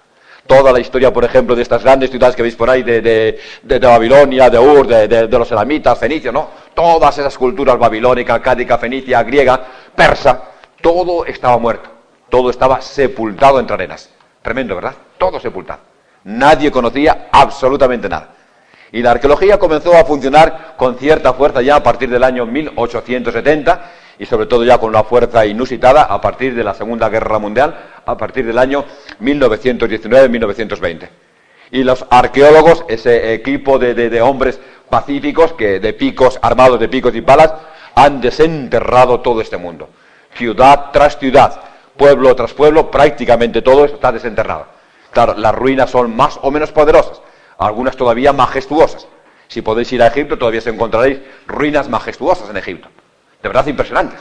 Toda la historia, por ejemplo, de estas grandes ciudades que veis por ahí, de Babilonia, de Ur, de los elamitas, fenicios, ¿no? Todas esas culturas babilónica, cádica, fenicia, griega, persa, todo estaba muerto. Todo estaba sepultado entre arenas. Tremendo, ¿verdad? Todo sepultado. Nadie conocía absolutamente nada. Y la arqueología comenzó a funcionar con cierta fuerza ya a partir del año 1870, y sobre todo ya con una fuerza inusitada a partir de la Segunda Guerra Mundial, a partir del año 1919-1920. Y los arqueólogos, ese equipo de hombres pacíficos, de picos, armados de picos y palas, han desenterrado todo este mundo. Ciudad tras ciudad, pueblo tras pueblo, prácticamente todo eso está desenterrado. Claro, las ruinas son más o menos poderosas, algunas todavía majestuosas. Si podéis ir a Egipto, todavía se encontraréis ruinas majestuosas en Egipto. De verdad impresionantes,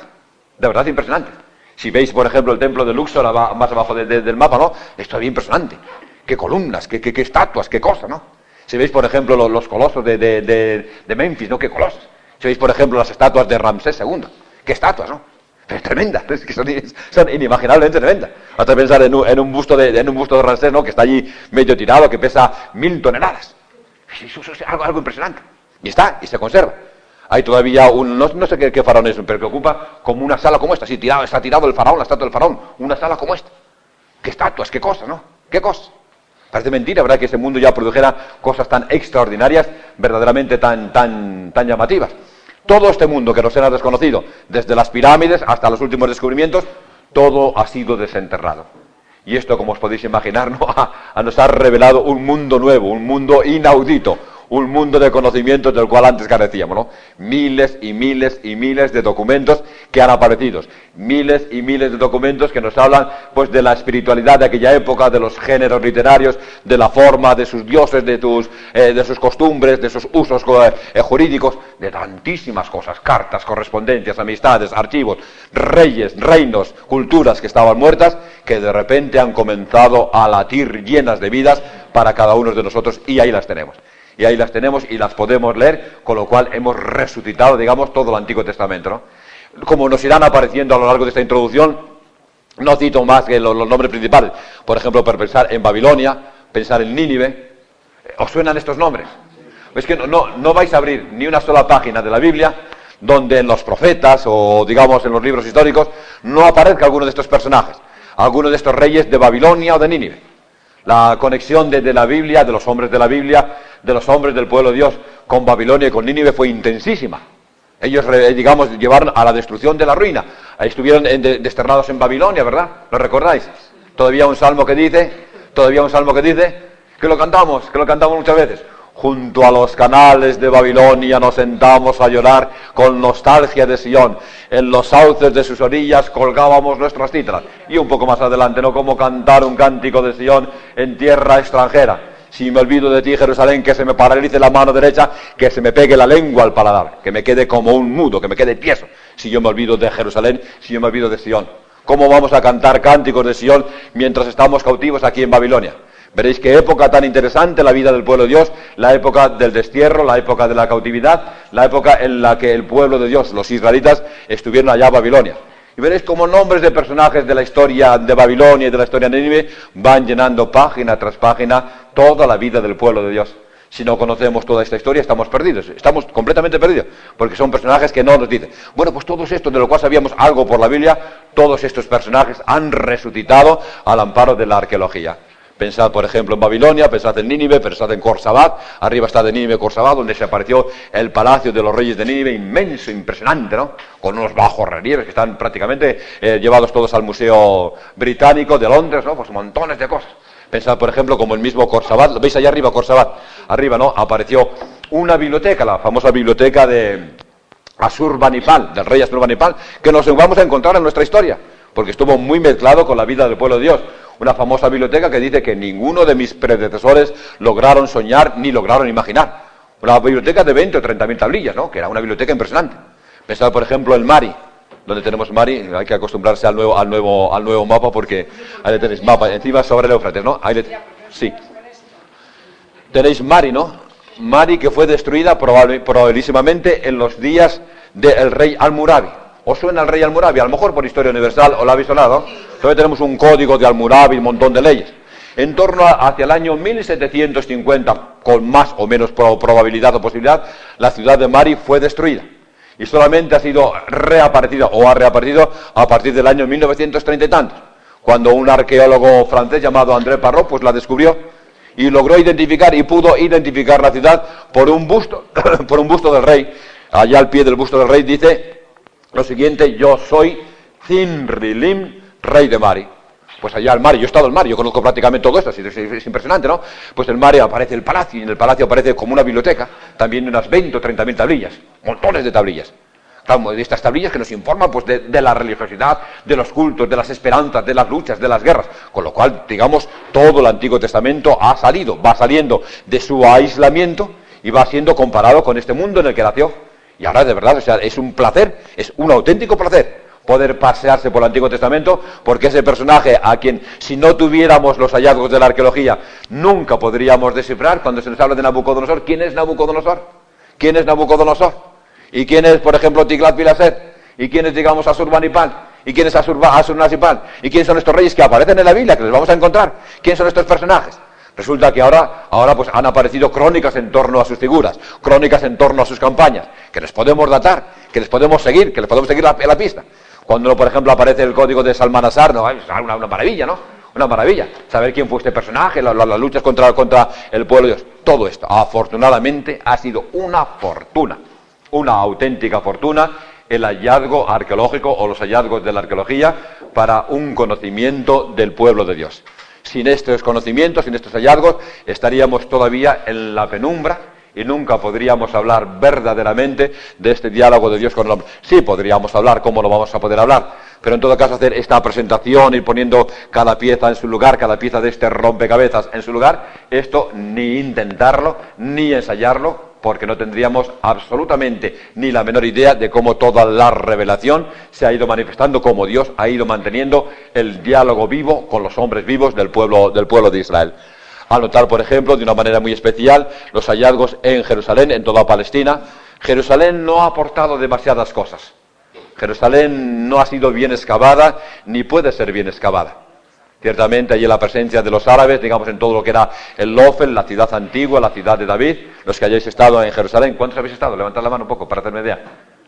de verdad impresionantes. Si veis, por ejemplo, el templo de Luxor, más abajo del mapa, ¿no?, es todavía impresionante. Qué columnas, qué estatuas, qué cosas, ¿no? Si veis, por ejemplo, los colosos de Memphis, ¿no?, qué colosos. Si veis, por ejemplo, las estatuas de Ramsés II, qué estatuas, ¿no? Es tremenda, es que son inimaginablemente tremendas. Hasta pensar en un busto de Ramsés, ¿no?, que está allí medio tirado, que pesa 1000 toneladas. Eso es algo impresionante. Y está, y se conserva. Hay todavía no sé qué faraón es, pero que ocupa como una sala como esta. Sí, está tirado el faraón, la estatua del faraón, una sala como esta. qué estatuas, qué cosas, ¿no? ¿Qué cosas? Parece mentira, ¿verdad?, que ese mundo ya produjera cosas tan extraordinarias, verdaderamente tan llamativas. Todo este mundo que nos era desconocido, desde las pirámides hasta los últimos descubrimientos, todo ha sido desenterrado. Y esto, como os podéis imaginar, ¿no?, nos ha revelado un mundo nuevo, un mundo inaudito, un mundo de conocimientos del cual antes carecíamos, ¿no? Miles y miles y miles de documentos que han aparecido, miles y miles de documentos que nos hablan, pues, de la espiritualidad de aquella época, de los géneros literarios, de la forma de sus dioses, de sus costumbres, de sus usos jurídicos, de tantísimas cosas, cartas, correspondencias, amistades, archivos, reyes, reinos, culturas que estaban muertas, que de repente han comenzado a latir llenas de vidas para cada uno de nosotros, y ahí las tenemos. Y ahí las tenemos y las podemos leer, con lo cual hemos resucitado, digamos, todo el Antiguo Testamento, ¿no? Como nos irán apareciendo a lo largo de esta introducción, no cito más que los nombres principales. Por ejemplo, para pensar en Babilonia, pensar en Nínive. ¿Os suenan estos nombres? Es que no vais a abrir ni una sola página de la Biblia donde en los profetas o, digamos, en los libros históricos no aparezca alguno de estos personajes, alguno de estos reyes de Babilonia o de Nínive. La conexión de la Biblia, de los hombres de la Biblia, de los hombres del pueblo de Dios con Babilonia y con Nínive fue intensísima. Ellos, digamos, llevaron a la destrucción de la ruina. Ahí estuvieron desterrados en Babilonia, ¿verdad? ¿Lo recordáis? Todavía un salmo que dice, que lo cantamos muchas veces. Junto a los canales de Babilonia nos sentamos a llorar con nostalgia de Sion. En los sauces de sus orillas colgábamos nuestras cítara. Y un poco más adelante, ¿no?, como cantar un cántico de Sion en tierra extranjera. Si me olvido de ti, Jerusalén, que se me paralice la mano derecha, que se me pegue la lengua al paladar, que me quede como un mudo, que me quede tieso. Si yo me olvido de Jerusalén, si yo me olvido de Sion. ¿Cómo vamos a cantar cánticos de Sion mientras estamos cautivos aquí en Babilonia? Veréis qué época tan interesante la vida del pueblo de Dios, la época del destierro, la época de la cautividad, la época en la que el pueblo de Dios, los israelitas, estuvieron allá en Babilonia. Y veréis cómo nombres de personajes de la historia de Babilonia y de la historia de Nínive van llenando página tras página toda la vida del pueblo de Dios. Si no conocemos toda esta historia, estamos perdidos, estamos completamente perdidos, porque son personajes que no nos dicen. Bueno, pues todos estos de los cuales sabíamos algo por la Biblia, todos estos personajes han resucitado al amparo de la arqueología. Pensad, por ejemplo, en Babilonia, pensad en Nínive, pensad en Corsabat, arriba está de Nínive Corsabat, donde se apareció el palacio de los reyes de Nínive, inmenso, impresionante, ¿no?, con unos bajos relieves que están prácticamente llevados todos al Museo Británico de Londres, ¿no?, pues montones de cosas. Pensad, por ejemplo, como el mismo Corsabat, ¿lo veis allá arriba, Corsabat? Arriba, ¿no?, apareció una biblioteca, la famosa biblioteca de Asurbanipal, del rey Asurbanipal, que nos vamos a encontrar en nuestra historia, porque estuvo muy mezclado con la vida del pueblo de Dios. Una famosa biblioteca que dice que ninguno de mis predecesores lograron soñar ni lograron imaginar. Una biblioteca de 20 o 30.000 tablillas, ¿no?, que era una biblioteca impresionante. Pensad, por ejemplo, en Mari, donde tenemos Mari. Hay que acostumbrarse al nuevo mapa, porque ahí tenéis mapa, encima sobre el Éufrates, ¿no? Sí. Tenéis Mari, ¿no? Mari, que fue destruida probabilísimamente en los días del rey Almurabi. ¿Os suena el rey Almurabi? A lo mejor por Historia Universal, ¿o lo habéis hablado? Todavía tenemos un código de Almurabi, un montón de leyes. En torno hacia el año 1750, con más o menos probabilidad o posibilidad, la ciudad de Mari fue destruida. Y solamente ha sido reaparecido, o ha reaparecido, a partir del año 1930 y tantos, cuando un arqueólogo francés llamado André Parrot pues la descubrió y logró identificar, y pudo identificar la ciudad por un busto, por un busto del rey. Allá al pie del busto del rey dice lo siguiente: yo soy Zinrilim, rey de Mari. Pues allá al Mari, yo he estado en Mari, yo conozco prácticamente todo esto, es impresionante, ¿no? Pues en Mari aparece el palacio, y en el palacio aparece como una biblioteca, también unas 20 o 30.000 tablillas, montones de tablillas. Claro, de estas tablillas que nos informan pues de la religiosidad, de los cultos, de las esperanzas, de las luchas, de las guerras. Con lo cual, digamos, todo el Antiguo Testamento va saliendo de su aislamiento y va siendo comparado con este mundo en el que nació. Y ahora, de verdad, o sea, es un placer, es un auténtico placer poder pasearse por el Antiguo Testamento, porque ese personaje a quien, si no tuviéramos los hallazgos de la arqueología, nunca podríamos descifrar. Cuando se nos habla de Nabucodonosor, ¿quién es Nabucodonosor? ¿Quién es Nabucodonosor? ¿Y quién es, por ejemplo, Tiglat-Pileser? ¿Y quién es, digamos, Asurbanipal? ¿Y quién es Asurnasipal? ¿Y quiénes son estos reyes que aparecen en la Biblia, que les vamos a encontrar? ¿Quiénes son estos personajes? Resulta que ahora pues han aparecido crónicas en torno a sus figuras, crónicas en torno a sus campañas, que les podemos datar, que les podemos seguir, la pista. Cuando, por ejemplo, aparece el código de Salmanasar, ¿no?, es una maravilla, ¿no? Una maravilla, saber quién fue este personaje, las luchas contra el pueblo de Dios. Todo esto, afortunadamente, ha sido una fortuna, una auténtica fortuna, el hallazgo arqueológico o los hallazgos de la arqueología para un conocimiento del pueblo de Dios. Sin estos conocimientos, sin estos hallazgos, estaríamos todavía en la penumbra y nunca podríamos hablar verdaderamente de este diálogo de Dios con el hombre. Sí podríamos hablar, ¿cómo lo vamos a poder hablar? Pero en todo caso hacer esta presentación, ir poniendo cada pieza en su lugar, cada pieza de este rompecabezas en su lugar, esto ni intentarlo, ni ensayarlo, porque no tendríamos absolutamente ni la menor idea de cómo toda la revelación se ha ido manifestando, cómo Dios ha ido manteniendo el diálogo vivo con los hombres vivos del pueblo de Israel. Al notar, por ejemplo, de una manera muy especial, los hallazgos en Jerusalén, en toda Palestina, Jerusalén no ha aportado demasiadas cosas. Jerusalén no ha sido bien excavada, ni puede ser bien excavada. Ciertamente allí la presencia de los árabes, digamos en todo lo que era el Ofel, la ciudad antigua, la ciudad de David, los que hayáis estado en Jerusalén, ¿cuántos habéis estado? Levantad la mano un poco para hacerme idea.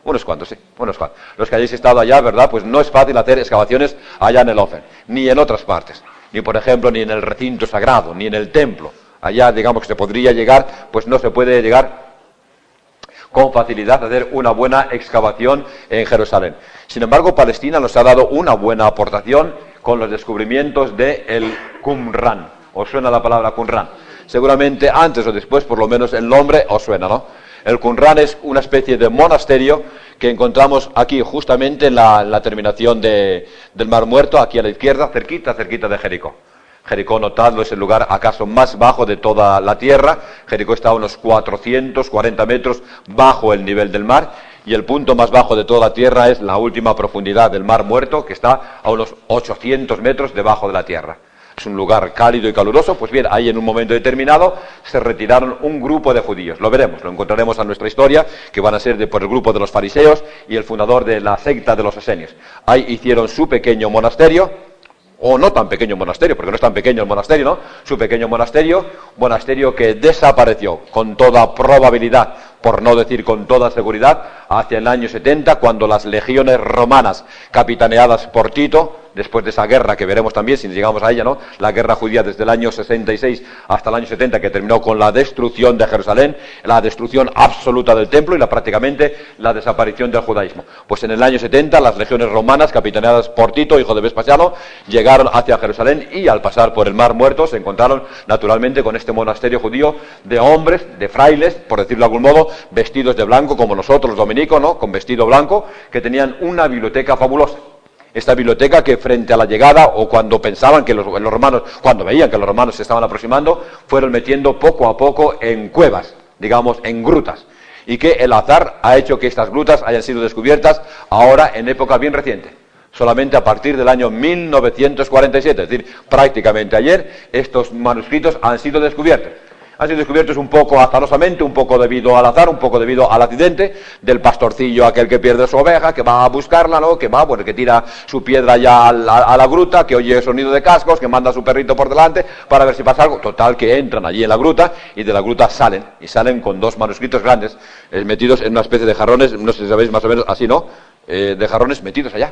Unos cuantos, sí, unos cuantos. Los que hayáis estado allá, ¿verdad? Pues no es fácil hacer excavaciones allá en el Ofel, ni en otras partes, ni por ejemplo, ni en el recinto sagrado, ni en el templo. Allá, digamos que se podría llegar, pues no se puede llegar con facilidad a hacer una buena excavación en Jerusalén. Sin embargo, Palestina nos ha dado una buena aportación con los descubrimientos de el Qumran. ¿Os suena la palabra Qumran? Seguramente antes o después, por lo menos el nombre os suena, ¿no? El Qumran es una especie de monasterio que encontramos aquí justamente en la terminación del Mar Muerto, aquí a la izquierda, cerquita de Jericó. Jericó, notadlo, es el lugar acaso más bajo de toda la tierra. Jericó está a unos 440 metros bajo el nivel del mar, y el punto más bajo de toda la tierra es la última profundidad del Mar Muerto, que está a unos 800 metros debajo de la tierra. Es un lugar cálido y caluroso. Pues bien, ahí en un momento determinado se retiraron un grupo de judíos. Lo veremos, lo encontraremos en nuestra historia, que van a ser por el grupo de los fariseos y el fundador de la secta de los esenios. Ahí hicieron su pequeño monasterio, o no tan pequeño monasterio, porque no es tan pequeño el monasterio, ¿no? Su pequeño monasterio que desapareció con toda probabilidad, por no decir con toda seguridad, hacia el año 70, cuando las legiones romanas, capitaneadas por Tito, después de esa guerra que veremos también, si llegamos a ella, ¿no? La guerra judía desde el año 66 hasta el año 70, que terminó con la destrucción de Jerusalén, la destrucción absoluta del templo y prácticamente la desaparición del judaísmo. Pues en el año 70 las legiones romanas, capitaneadas por Tito, hijo de Vespasiano, llegaron hacia Jerusalén y al pasar por el Mar Muerto se encontraron naturalmente con este monasterio judío de hombres, de frailes, por decirlo de algún modo, vestidos de blanco como nosotros los dominicos, ¿no? Con vestido blanco, que tenían una biblioteca fabulosa. Esta biblioteca que frente a la llegada, o cuando pensaban que los romanos, cuando veían que los romanos se estaban aproximando, fueron metiendo poco a poco en cuevas, digamos en grutas, y que el azar ha hecho que estas grutas hayan sido descubiertas ahora en época bien reciente, solamente a partir del año 1947, es decir, prácticamente ayer, estos manuscritos han sido descubiertos. Han sido descubiertos un poco azarosamente, un poco debido al azar, un poco debido al accidente del pastorcillo aquel que pierde su oveja, que va a buscarla, ¿no? Que tira su piedra ya a la gruta, que oye el sonido de cascos, que manda a su perrito por delante para ver si pasa algo. Total, que entran allí en la gruta y de la gruta salen con dos manuscritos grandes metidos en una especie de jarrones, no sé si sabéis más o menos así, ¿no? De jarrones metidos allá.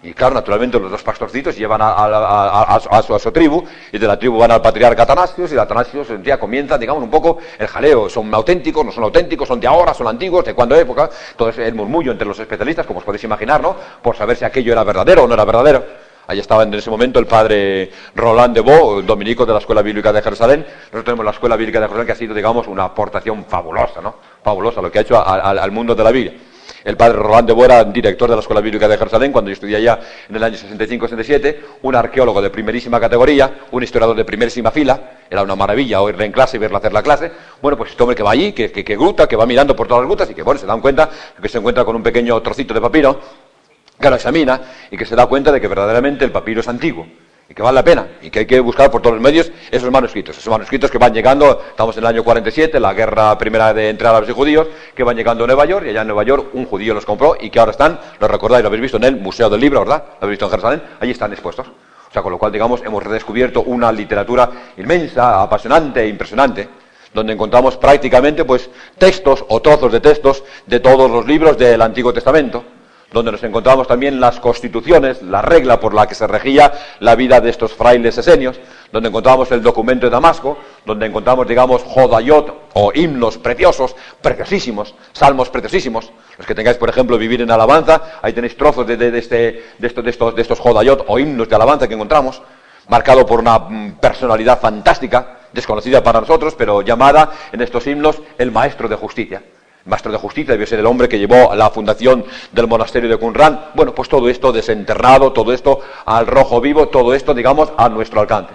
Y claro, naturalmente los dos pastorcitos llevan a su tribu, y de la tribu van al patriarca Atanasios, y de Atanasios un día comienza, digamos, un poco el jaleo. ¿Son auténticos, no son auténticos, son de ahora, son antiguos, de cuándo época? Todo el murmullo entre los especialistas, como os podéis imaginar, ¿no? Por saber si aquello era verdadero o no era verdadero. Allí estaba en ese momento el padre Roland de Vaux, dominico de la Escuela Bíblica de Jerusalén. Nosotros tenemos la Escuela Bíblica de Jerusalén, que ha sido, digamos, una aportación fabulosa, ¿no? Fabulosa, lo que ha hecho al mundo de la Biblia. El padre Roland de Vaux era director de la Escuela Bíblica de Jerusalén cuando yo estudié allá en el año 65-67, un arqueólogo de primerísima categoría, un historiador de primerísima fila. Era una maravilla oírle en clase y verle hacer la clase. Bueno, pues este hombre que va allí, que gruta, que va mirando por todas las grutas y que, bueno, se dan cuenta que se encuentra con un pequeño trocito de papiro, que lo examina y que se da cuenta de que verdaderamente el papiro es antiguo y que vale la pena, y que hay que buscar por todos los medios esos manuscritos que van llegando. Estamos en el año 47, la guerra primera entre árabes y judíos, que van llegando a Nueva York, y allá en Nueva York un judío los compró, y que ahora están, lo recordáis, lo habéis visto en el Museo del Libro, ¿verdad? Lo habéis visto en Jerusalén, allí están expuestos. O sea, con lo cual, digamos, hemos redescubierto una literatura inmensa, apasionante e impresionante, donde encontramos prácticamente, pues, textos o trozos de textos de todos los libros del Antiguo Testamento. donde nos encontramos también las constituciones, la regla por la que se regía la vida de estos frailes esenios, donde encontramos el documento de Damasco, donde encontramos, digamos, jodayot o himnos preciosos, preciosísimos, salmos preciosísimos. Los que tengáis, por ejemplo, vivir en alabanza, ahí tenéis trozos de estos jodayot o himnos de alabanza que encontramos, marcado por una personalidad fantástica, desconocida para nosotros, pero llamada en estos himnos el maestro de justicia. El maestro de justicia debió ser el hombre que llevó a la fundación del monasterio de Qumran. Bueno, pues todo esto desenterrado, todo esto al rojo vivo, todo esto, digamos, a nuestro alcance.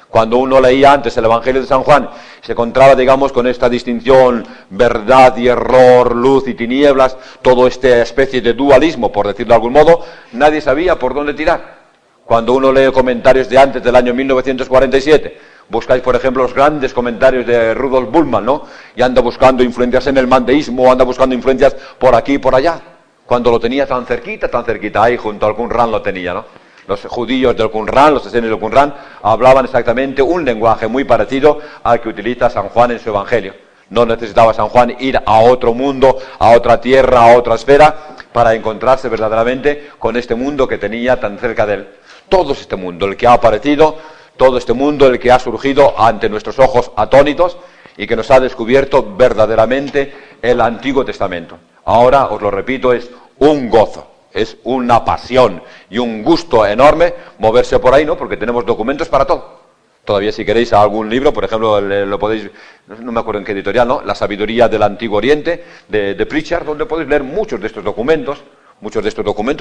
Cuando uno leía antes el Evangelio de San Juan, se encontraba, digamos, con esta distinción, verdad y error, luz y tinieblas, toda esta especie de dualismo, por decirlo de algún modo, nadie sabía por dónde tirar. Cuando uno lee comentarios de antes del año 1947, buscáis, por ejemplo, los grandes comentarios de Rudolf Bultmann, ¿no? Y anda buscando influencias en el mandeísmo, anda buscando influencias por aquí y por allá. Cuando lo tenía tan cerquita, ahí junto al Qumran lo tenía, ¿no? Los judíos del Qumran, los esenios del Qumran, hablaban exactamente un lenguaje muy parecido al que utiliza San Juan en su Evangelio. No necesitaba San Juan ir a otro mundo, a otra tierra, a otra esfera, para encontrarse verdaderamente con este mundo que tenía tan cerca de él. Todo este mundo, el que ha aparecido, todo este mundo, el que ha surgido ante nuestros ojos atónitos y que nos ha descubierto verdaderamente el Antiguo Testamento. Ahora, os lo repito, es un gozo, es una pasión y un gusto enorme moverse por ahí, ¿no? Porque tenemos documentos para todo. Todavía si queréis algún libro, por ejemplo, lo podéis, no me acuerdo en qué editorial, ¿no? La sabiduría del Antiguo Oriente, de Pritchard, donde podéis leer muchos de estos documentos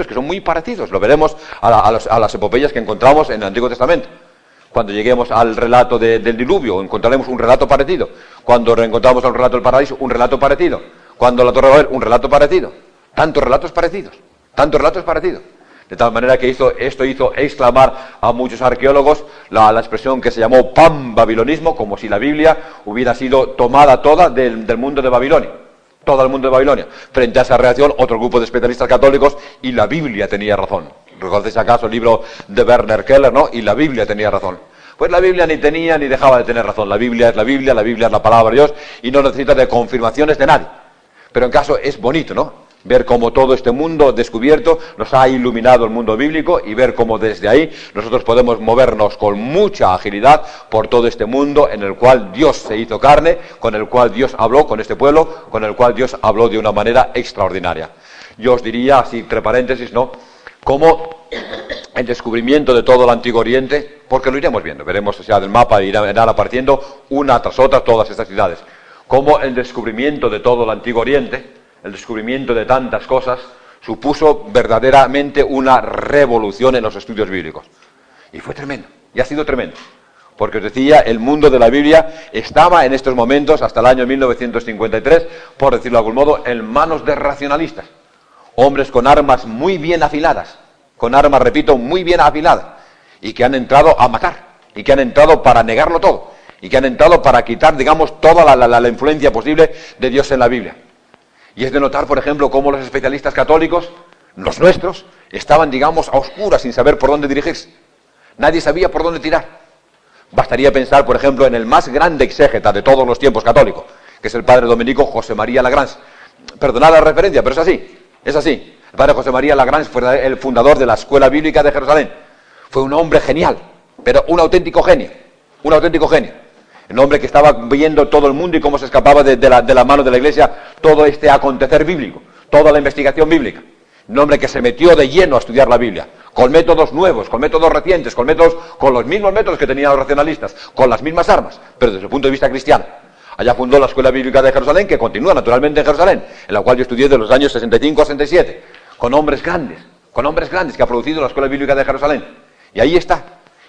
que son muy parecidos. Lo veremos a las epopeyas que encontramos en el Antiguo Testamento. Cuando lleguemos al relato del diluvio, encontraremos un relato parecido. Cuando reencontramos el relato del paraíso, un relato parecido. Cuando la Torre de Babel, un relato parecido. Tantos relatos parecidos. De tal manera que esto hizo exclamar a muchos arqueólogos la expresión que se llamó pan-babilonismo, como si la Biblia hubiera sido tomada toda del mundo de Babilonia. Todo el mundo de Babilonia. Frente a esa reacción, otro grupo de especialistas católicos, y la Biblia tenía razón. ¿Recordáis acaso el libro de Werner Keller, no? Y la Biblia tenía razón. Pues la Biblia ni tenía ni dejaba de tener razón. La Biblia es la palabra de Dios, y no necesita de confirmaciones de nadie. Pero en caso es bonito, ¿no? Ver cómo todo este mundo descubierto nos ha iluminado el mundo bíblico y ver cómo desde ahí nosotros podemos movernos con mucha agilidad por todo este mundo en el cual Dios se hizo carne, con el cual Dios habló con este pueblo, con el cual Dios habló de una manera extraordinaria. Yo os diría, así entre paréntesis, ¿no?, cómo el descubrimiento de todo el Antiguo Oriente, porque lo iremos viendo, veremos, o sea, del mapa irán apareciendo una tras otra todas estas ciudades, cómo el descubrimiento de todo el Antiguo Oriente, el descubrimiento de tantas cosas, supuso verdaderamente una revolución en los estudios bíblicos. Y fue tremendo, y ha sido tremendo. Porque os decía, el mundo de la Biblia estaba en estos momentos, hasta el año 1953, por decirlo de algún modo, en manos de racionalistas. Hombres con armas muy bien afiladas, con armas, repito, muy bien afiladas, y que han entrado a matar, y que han entrado para negarlo todo, y que han entrado para quitar, digamos, toda la influencia posible de Dios en la Biblia. Y es de notar, por ejemplo, cómo los especialistas católicos, los nuestros, estaban, digamos, a oscuras, sin saber por dónde dirigirse. Nadie sabía por dónde tirar. Bastaría pensar, por ejemplo, en el más grande exégeta de todos los tiempos católicos, que es el padre dominico José María Lagrange. Perdonad la referencia, pero es así. El padre José María Lagrange fue el fundador de la Escuela Bíblica de Jerusalén. Fue un hombre genial, pero un auténtico genio. Un hombre que estaba viendo todo el mundo y cómo se escapaba de la mano de la Iglesia todo este acontecer bíblico, toda la investigación bíblica. Un hombre que se metió de lleno a estudiar la Biblia, con métodos nuevos, con métodos recientes, con los mismos métodos que tenían los racionalistas, con las mismas armas, pero desde el punto de vista cristiano. Allá fundó la Escuela Bíblica de Jerusalén, que continúa naturalmente en Jerusalén, en la cual yo estudié de los años 65 a 67, con hombres grandes que ha producido la Escuela Bíblica de Jerusalén. Y ahí está.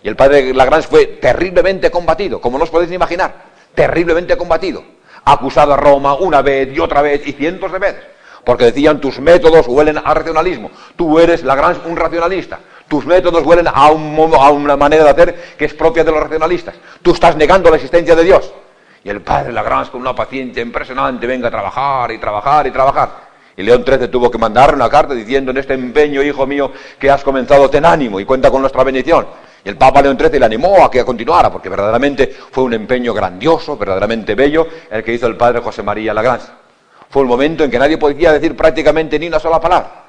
Y el padre Lagrange fue terriblemente combatido, como no os podéis imaginar, terriblemente combatido, acusado a Roma una vez y otra vez y cientos de veces, porque decían: tus métodos huelen a racionalismo, tú eres Lagrange un racionalista, tus métodos huelen a una manera de hacer que es propia de los racionalistas, tú estás negando la existencia de Dios. Y el padre Lagrange, con una paciencia impresionante, venga a trabajar y trabajar y trabajar. Y León XIII tuvo que mandar una carta diciendo: en este empeño, hijo mío, que has comenzado, ten ánimo y cuenta con nuestra bendición. Y el Papa León XIII le animó a que continuara, porque verdaderamente fue un empeño grandioso, verdaderamente bello, el que hizo el padre José María Lagrange. Fue un momento en que nadie podía decir prácticamente ni una sola palabra.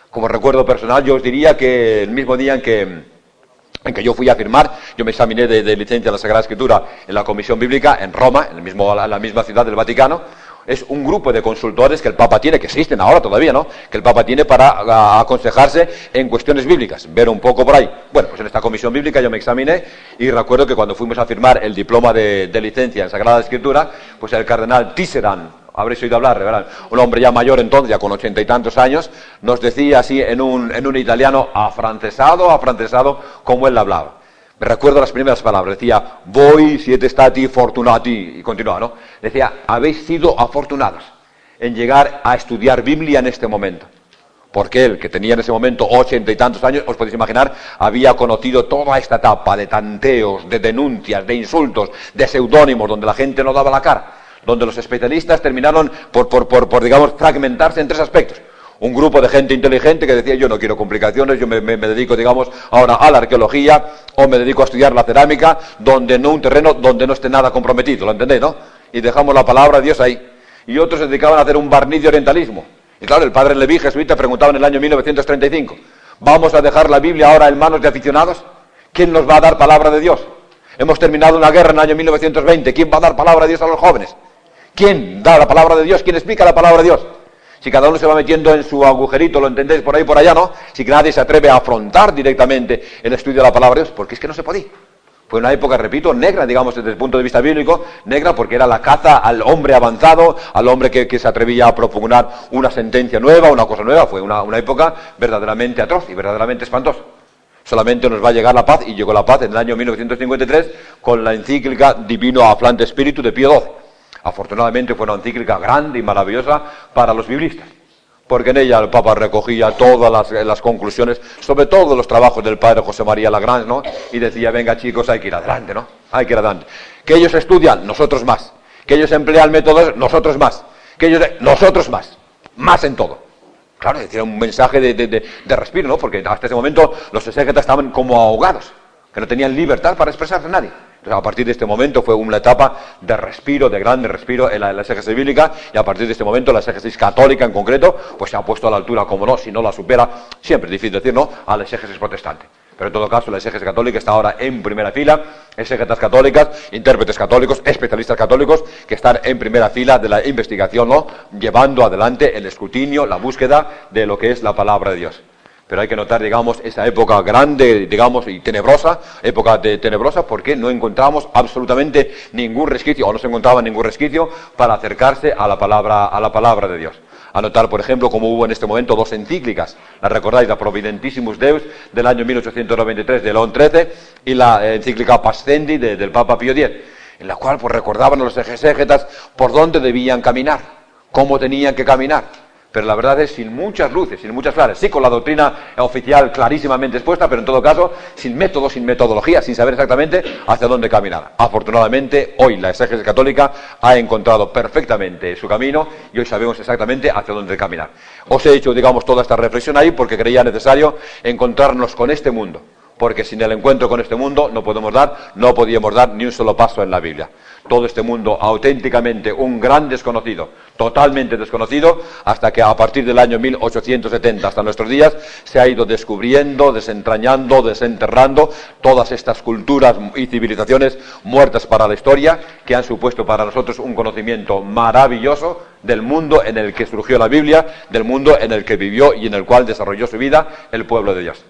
Como recuerdo personal, yo os diría que el mismo día en que yo fui a firmar, yo me examiné de licencia en la Sagrada Escritura en la Comisión Bíblica en Roma, en la misma ciudad del Vaticano. Es un grupo de consultores que el Papa tiene, que existen ahora todavía, ¿no?, que el Papa tiene para aconsejarse en cuestiones bíblicas, ver un poco por ahí. Bueno, pues en esta Comisión Bíblica yo me examiné y recuerdo que cuando fuimos a firmar el diploma de licencia en Sagrada Escritura, pues el cardenal Tisserand, habréis oído hablar, ¿verdad?, un hombre ya mayor entonces, ya con 80 y tantos años, nos decía así en un italiano afrancesado, como él hablaba. Me recuerdo las primeras palabras, decía, voi siete stati fortunati, y continuaba, ¿no? Decía, habéis sido afortunados en llegar a estudiar Biblia en este momento. Porque él, que tenía en ese momento 80 y tantos años, os podéis imaginar, había conocido toda esta etapa de tanteos, de denuncias, de insultos, de seudónimos, donde la gente no daba la cara, donde los especialistas terminaron por digamos, fragmentarse en tres aspectos. Un grupo de gente inteligente que decía, yo no quiero complicaciones, yo me dedico, digamos, ahora a la arqueología, o me dedico a estudiar la cerámica, un terreno donde no esté nada comprometido, ¿lo entendéis, no? Y dejamos la palabra de Dios ahí. Y otros se dedicaban a hacer un barniz de orientalismo. Y claro, el padre Leví, jesuita, preguntaba en el año 1935, ¿vamos a dejar la Biblia ahora en manos de aficionados? ¿Quién nos va a dar palabra de Dios? Hemos terminado una guerra en el año 1920, ¿quién va a dar palabra de Dios a los jóvenes? ¿Quién da la palabra de Dios? ¿Quién explica la palabra de Dios? Si cada uno se va metiendo en su agujerito, lo entendéis, por ahí por allá, ¿no? Si que nadie se atreve a afrontar directamente el estudio de la palabra de Dios, porque es que no se podía. Fue una época, repito, negra, digamos, desde el punto de vista bíblico, negra porque era la caza al hombre avanzado, al hombre que se atrevía a propugnar una sentencia nueva, una cosa nueva. Fue una época verdaderamente atroz y verdaderamente espantosa. Solamente nos va a llegar la paz, y llegó la paz en el año 1953 con la encíclica Divino Afflante Spiritu de Pío XII. Afortunadamente fue una encíclica grande y maravillosa para los biblistas, porque en ella el Papa recogía todas las conclusiones, sobre todo los trabajos del padre José María Lagrange, ¿no? Y decía, venga chicos, hay que ir adelante, ¿no? Hay que ir adelante. Que ellos estudian, nosotros más. Que ellos emplean métodos, nosotros más. Que ellos, nosotros más. Más en todo. Claro, decía un mensaje de respiro, ¿no? Porque hasta ese momento los exégetas estaban como ahogados, que no tenían libertad para expresarse a nadie. Entonces, a partir de este momento fue una etapa de respiro, de grande respiro en la exégesis bíblica, y a partir de este momento la exégesis católica en concreto, pues se ha puesto a la altura, como no, si no la supera, siempre es difícil decir, ¿no?, a la exégesis protestante. Pero en todo caso, la exégesis católica está ahora en primera fila, exégetas católicas, intérpretes católicos, especialistas católicos, que están en primera fila de la investigación, ¿no?, llevando adelante el escrutinio, la búsqueda de lo que es la palabra de Dios. Pero hay que notar, digamos, esa época grande, digamos, y tenebrosa, tenebrosa, porque no encontramos absolutamente ningún resquicio, o no se encontraba ningún resquicio para acercarse a la palabra de Dios. A notar, por ejemplo, como hubo en este momento dos encíclicas, la recordáis, la Providentissimus Deus del año 1893 de León XIII y la encíclica Pascendi del Papa Pío X, en la cual pues recordaban a los exégetas por dónde debían caminar, cómo tenían que caminar. Pero la verdad es sin muchas luces, sin muchas claras. Sí, con la doctrina oficial clarísimamente expuesta, pero en todo caso sin método, sin metodología, sin saber exactamente hacia dónde caminar. Afortunadamente, hoy la exégesis católica ha encontrado perfectamente su camino y hoy sabemos exactamente hacia dónde caminar. Os he hecho, digamos, toda esta reflexión ahí porque creía necesario encontrarnos con este mundo. Porque sin el encuentro con este mundo no podíamos dar ni un solo paso en la Biblia. Todo este mundo auténticamente un gran desconocido, totalmente desconocido, hasta que a partir del año 1870 hasta nuestros días se ha ido descubriendo, desentrañando, desenterrando todas estas culturas y civilizaciones muertas para la historia, que han supuesto para nosotros un conocimiento maravilloso del mundo en el que surgió la Biblia, del mundo en el que vivió y en el cual desarrolló su vida el pueblo de Dios.